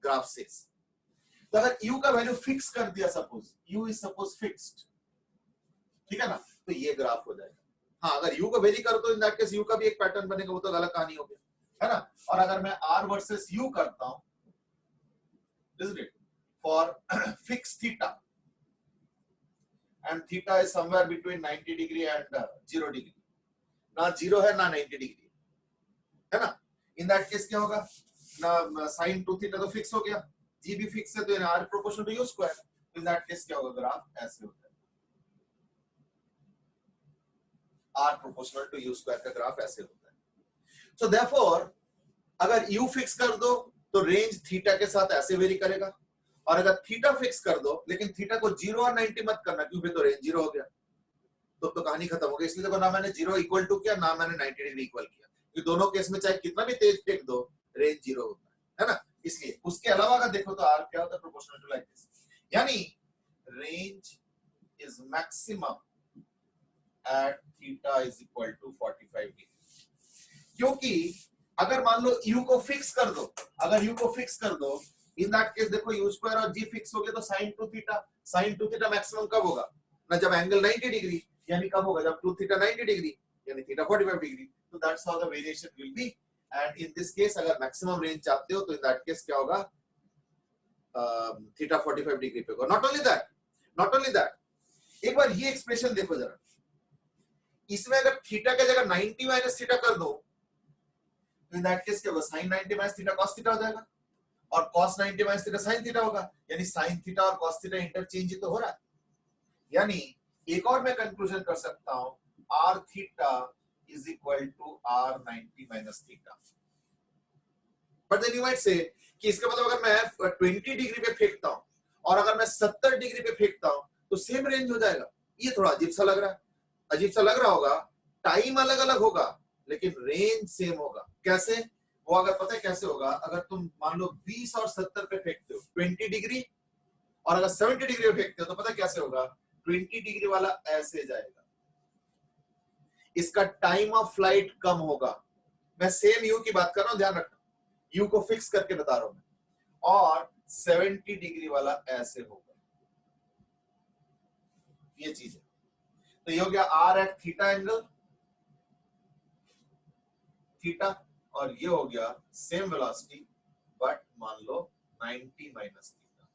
graph says. तो अगर u का वैल्यू फिक्स कर दिया, suppose u is suppose fixed, ठीक है ना, तो ये ग्राफ हो जाएगा। हाँ, अगर u को वेरी करो तो इन दैट केस u का भी एक पैटर्न बनेगा, वो तो अलग कहानी हो गया, है ना। और अगर मैं r वर्सेस u करता हूं, isn't it, for fixed theta, and theta is somewhere between 90 degree and 0 degree, ना 0 है ना 90 डिग्री है ना। इन दैट केस क्या होगा ना, sin 2 थीटा तो फिक्स हो गया, g भी फिक्स है, तो यानी r proportional to u square. In that case क्या होगा, ग्राफ ऐसे होता है, r proportional to u square का ग्राफ ऐसे होता है। सो देयरफॉर अगर u फिक्स कर दो तो रेंज थीटा के साथ ऐसे वेरी करेगा, और अगर थीटा फिक्स कर दो लेकिन थीटा को 0 और 90 मत करना, क्योंकि तो रेंज 0 हो गया, तो कहानी खत्म हो गई। इसलिए देखो ना मैंने 0 इक्वल टू किया, ना मैंने 90 डिग्री इक्वल किया, क्योंकि दोनों केस में चाहे कितना भी तेज फेंक दो रेंज 0 होता है ना। इसलिए उसके अलावा अगर देखो तो r क्या होता है, प्रोपोर्शनल टू लाइक दिस, यानी range is maximum at theta is equal to 45 degree. क्योंकि अगर मान लो u को फिक्स कर दो, अगर u को फिक्स कर दो, इन दैट केस देखो u स्क्वायर और g फिक्स हो गए तो sin 2 थीटा मैक्सिमम कब होगा ना, जब एंगल 90 डिग्री, यानी कब होगा जब 2 थीटा 90 डिग्री यानी थीटा 45 डिग्री। तो that's how the variation will be. And in this case अगर मैक्सिमम रेंज चाहते हो तो इन दैट केस क्या होगा, थीटा 45 डिग्री पे होगा। नॉट ओनली दैट, एक बार ये एक्सप्रेशन देखो जरा, इसमें अगर थीटा की जगह 90 माइनस थीटा कर दो तो इन दैट केस क्या होगा, sin 90 minus theta cos theta हो जाएगा और cos 90 minus theta sin theta होगा, यानी sin थीटा और cos थीटा इंटरचेंज ही तो हो रहा है। यानी एक और मैं कंक्लूजन कर सकता हूं, r theta is equal to r 90 minus theta. But then you might say कि इसका मतलब अगर मैं 20 डिग्री पे फेंकता हूं और अगर मैं 70 डिग्री पे फेंकता हूं तो सेम रेंज हो जाएगा। ये थोड़ा अजीब सा लग रहा होगा, टाइम अलग अलग होगा लेकिन रेंज सेम होगा। कैसे? वो अगर पता है कैसे होगा, अगर तुम मान लो 20 और 70 पे फेंकते हो 20 डिग्री और अगर 70 डिग्री पे फेंकते हो तो पता कैसे होगा, 20 डिग्री वाला ऐसे जाएगा, इसका टाइम ऑफ फ्लाइट कम होगा। मैं सेम यू की बात कर रहा हूं, ध्यान रखना, यू को फिक्स करके बता रहा हूं मैं। और 70 डिग्री वाला ऐसे होगा, ये चीज है। तो ये हो गया R at theta angle theta, और ये हो गया सेम वेलोसिटी बट मान लो 90 माइनस थीटा।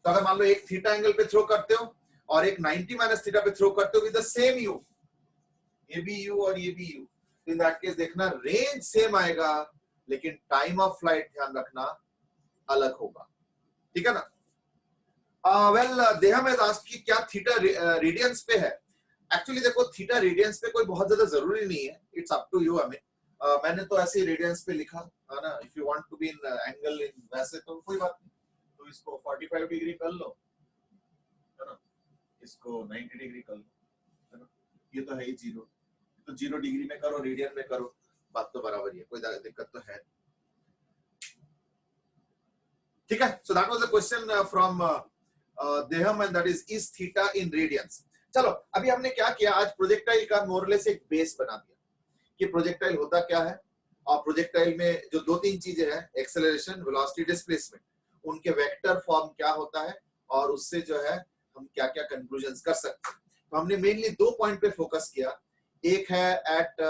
तो अगर मान लो एक थीटा एंगल पे थ्रो करते हो और एक 90 माइनस थीटा पे थ्रो करते हो विद द सेम यू, ये भी यू और ये भी यू, इन दैट केस देखना रेंज सेम आएगा लेकिन टाइम ऑफ फ्लाइट ध्यान रखना अलग होगा। ठीक है ना? वेल देहम हैज आस्क्ड कि क्या थीटा रेडियंस पे है। एक्चुअली देखो थीटा रेडियंस पे कोई बहुत ज्यादा जरूरी नहीं है, इट्स अप टू यू। हमें मैंने तो ऐसे रेडियंस पे लिखा है ना, if you want to be in angle in वैसे तो कोई बात नहीं, तो इसको 45 डिग्री कर लो, है ना, इसको 90 डिग्री कर लो, है ना, ये तो है ही 0, तो 0 डिग्री में करो, रेडियन में करो, बात तो बराबर ही है, कोई दिक्कत तो है। ठीक है, so that was a question from देहम and that is theta in radians. चलो अभी हमने क्या किया, आज प्रोजेक्टाइल का मोरलेस एक बेस बना दिया कि प्रोजेक्टाइल होता क्या है, और प्रोजेक्टाइल में जो 2-3 चीजें हैं, एक्सेलरेशन, वेलोसिटी, डिस्प्लेसमेंट, उनके वेक्टर फॉर्म क्या होता है और उससे जो है हम क्या क्या कंक्लूजन्स कर सकते हैं। तो हमने मेनली 2 पॉइंट पे फोकस किया, एक है एट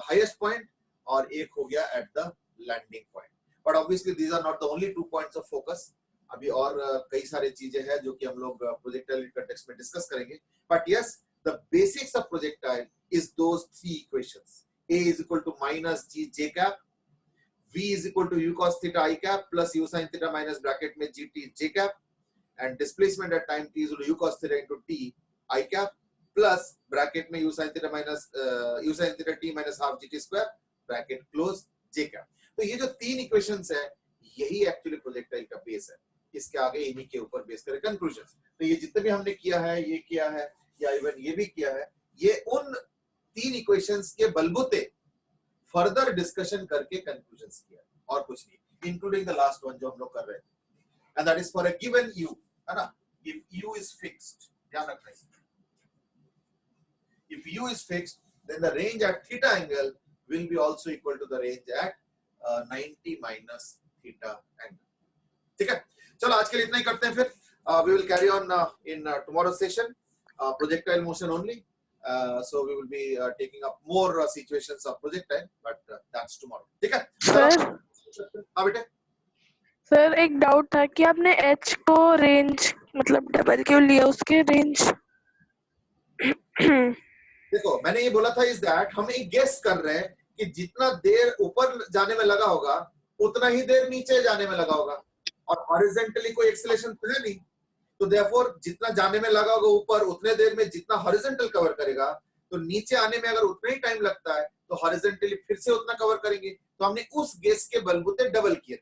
हाईएस्ट पॉइंट और एक हो गया at the landing point. But obviously these are not the only 2 points of focus, अभी और कई सारे चीजें हैं जो कि हम लोग प्रोजेक्टाइल कंटेक्स्ट में डिस्कस करेंगे। But yes, the basics of projectile is those 3 equations, a is equal to minus g j cap, v is equal to u cos theta I cap plus u sin theta minus bracket में gt j cap, and displacement at time t is equal to u cos theta into t I cap plus bracket में u sin theta minus u sin theta t minus half gt square bracket close j cap। तो ये जो 3 equations है यही actually projectile का base है, इसके आगे इन्हीं के ऊपर बेस करे कंक्लूजन्स। तो ये जितने भी हमने किया है, ये किया है या इवन ये भी किया है, ये उन 3 इक्वेशंस के बलबूते फर्दर डिस्कशन करके कंक्लूजन्स किया और कुछ नहीं, इंक्लूडिंग द लास्ट वन जो हम लोग कर रहे हैं, and that is for a given u, है ना, इफ u इज फिक्स्ड, ध्यान रखना है, if u is fixed then the range at theta angle will be also equal to the range at 90 minus theta angle। ठीक है, चलो आज के लिए इतना ही करते हैं, फिर we will carry on in tomorrow's session, projectile motion only, so we will be taking up more situations of projectile, but that's tomorrow। ठीक है सर, हाँ बेटे, सर एक डाउट था कि आपने h को रेंज मतलब डबल क्यों लिया, उसके रेंज? देखो मैंने ये बोला था इज दैट हम एक गेस कर रहे हैं कि जितना देर ऊपर जाने में लगा होगा उतना ही देर नीचे जाने में लगा होगा, और हॉरिजॉन्टली कोई एक्सेलरेशन तो है नहीं, तो देयरफॉर जितना जाने में लगा होगा ऊपर उतने देर में जितना हॉरिजॉन्टल कवर करेगा, तो नीचे आने में अगर उतना ही टाइम लगता है तो हॉरिजॉन्टली फिर से उतना कवर करेंगे। तो हमने उस गेस के बलबूते डबल किए।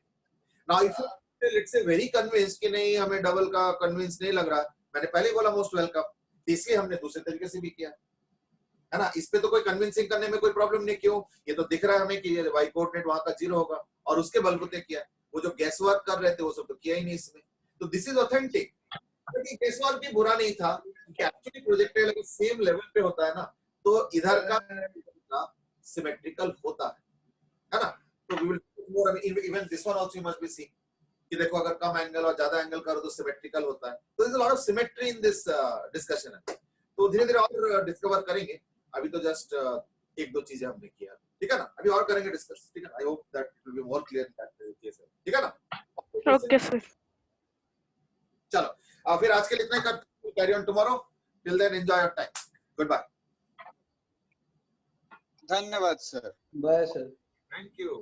Now if you let's say very convinced कि नहीं हमें डबल का कन्विंस नहीं लग रहा, मैंने पहले ही बोला मोस्ट वेलकम, इसलिए हमने दूसरे तरीके से भी किया, है ना, इस पे तो कोई कन्विंसिंग करने में कोई प्रॉब्लम नहीं। क्यों? ये तो दिख रहा है हमें कि ये वाई कोऑर्डिनेट वहां का 0 होगा, और उसके बलबूते किया। वो जो गैस वर्क कर रहे थे वो सब तो किया ही नहीं इसमें, तो this is authentic. Gas work भी बुरा नहीं था, एक्चुअली प्रोजेक्टाइल अगर सेम लेवल पे होता है ना तो इधर का सिमेट्रिकल होता है ना? तो we will more even this one also you must be see कि देखो अगर कम एंगल और ज्यादा एंगल करो तो सिमेट्रिकल होता है। तो there is a lot of symmetry in this discussion है। तो धीरे धीरे और डिस्कवर करेंगे, अभी तो जस्ट एक दो चीजें हमने किया, ठीक है ना? अभी और करेंगे डिस्कस, ठीक है? I hope that will be more clear in that case, ठीक है ना? Okay sir. चलो फिर आज के लिए इतना ही करते हैं, carry on tomorrow, till then enjoy your time, good bye, धन्यवाद sir. Bye sir. Thank you.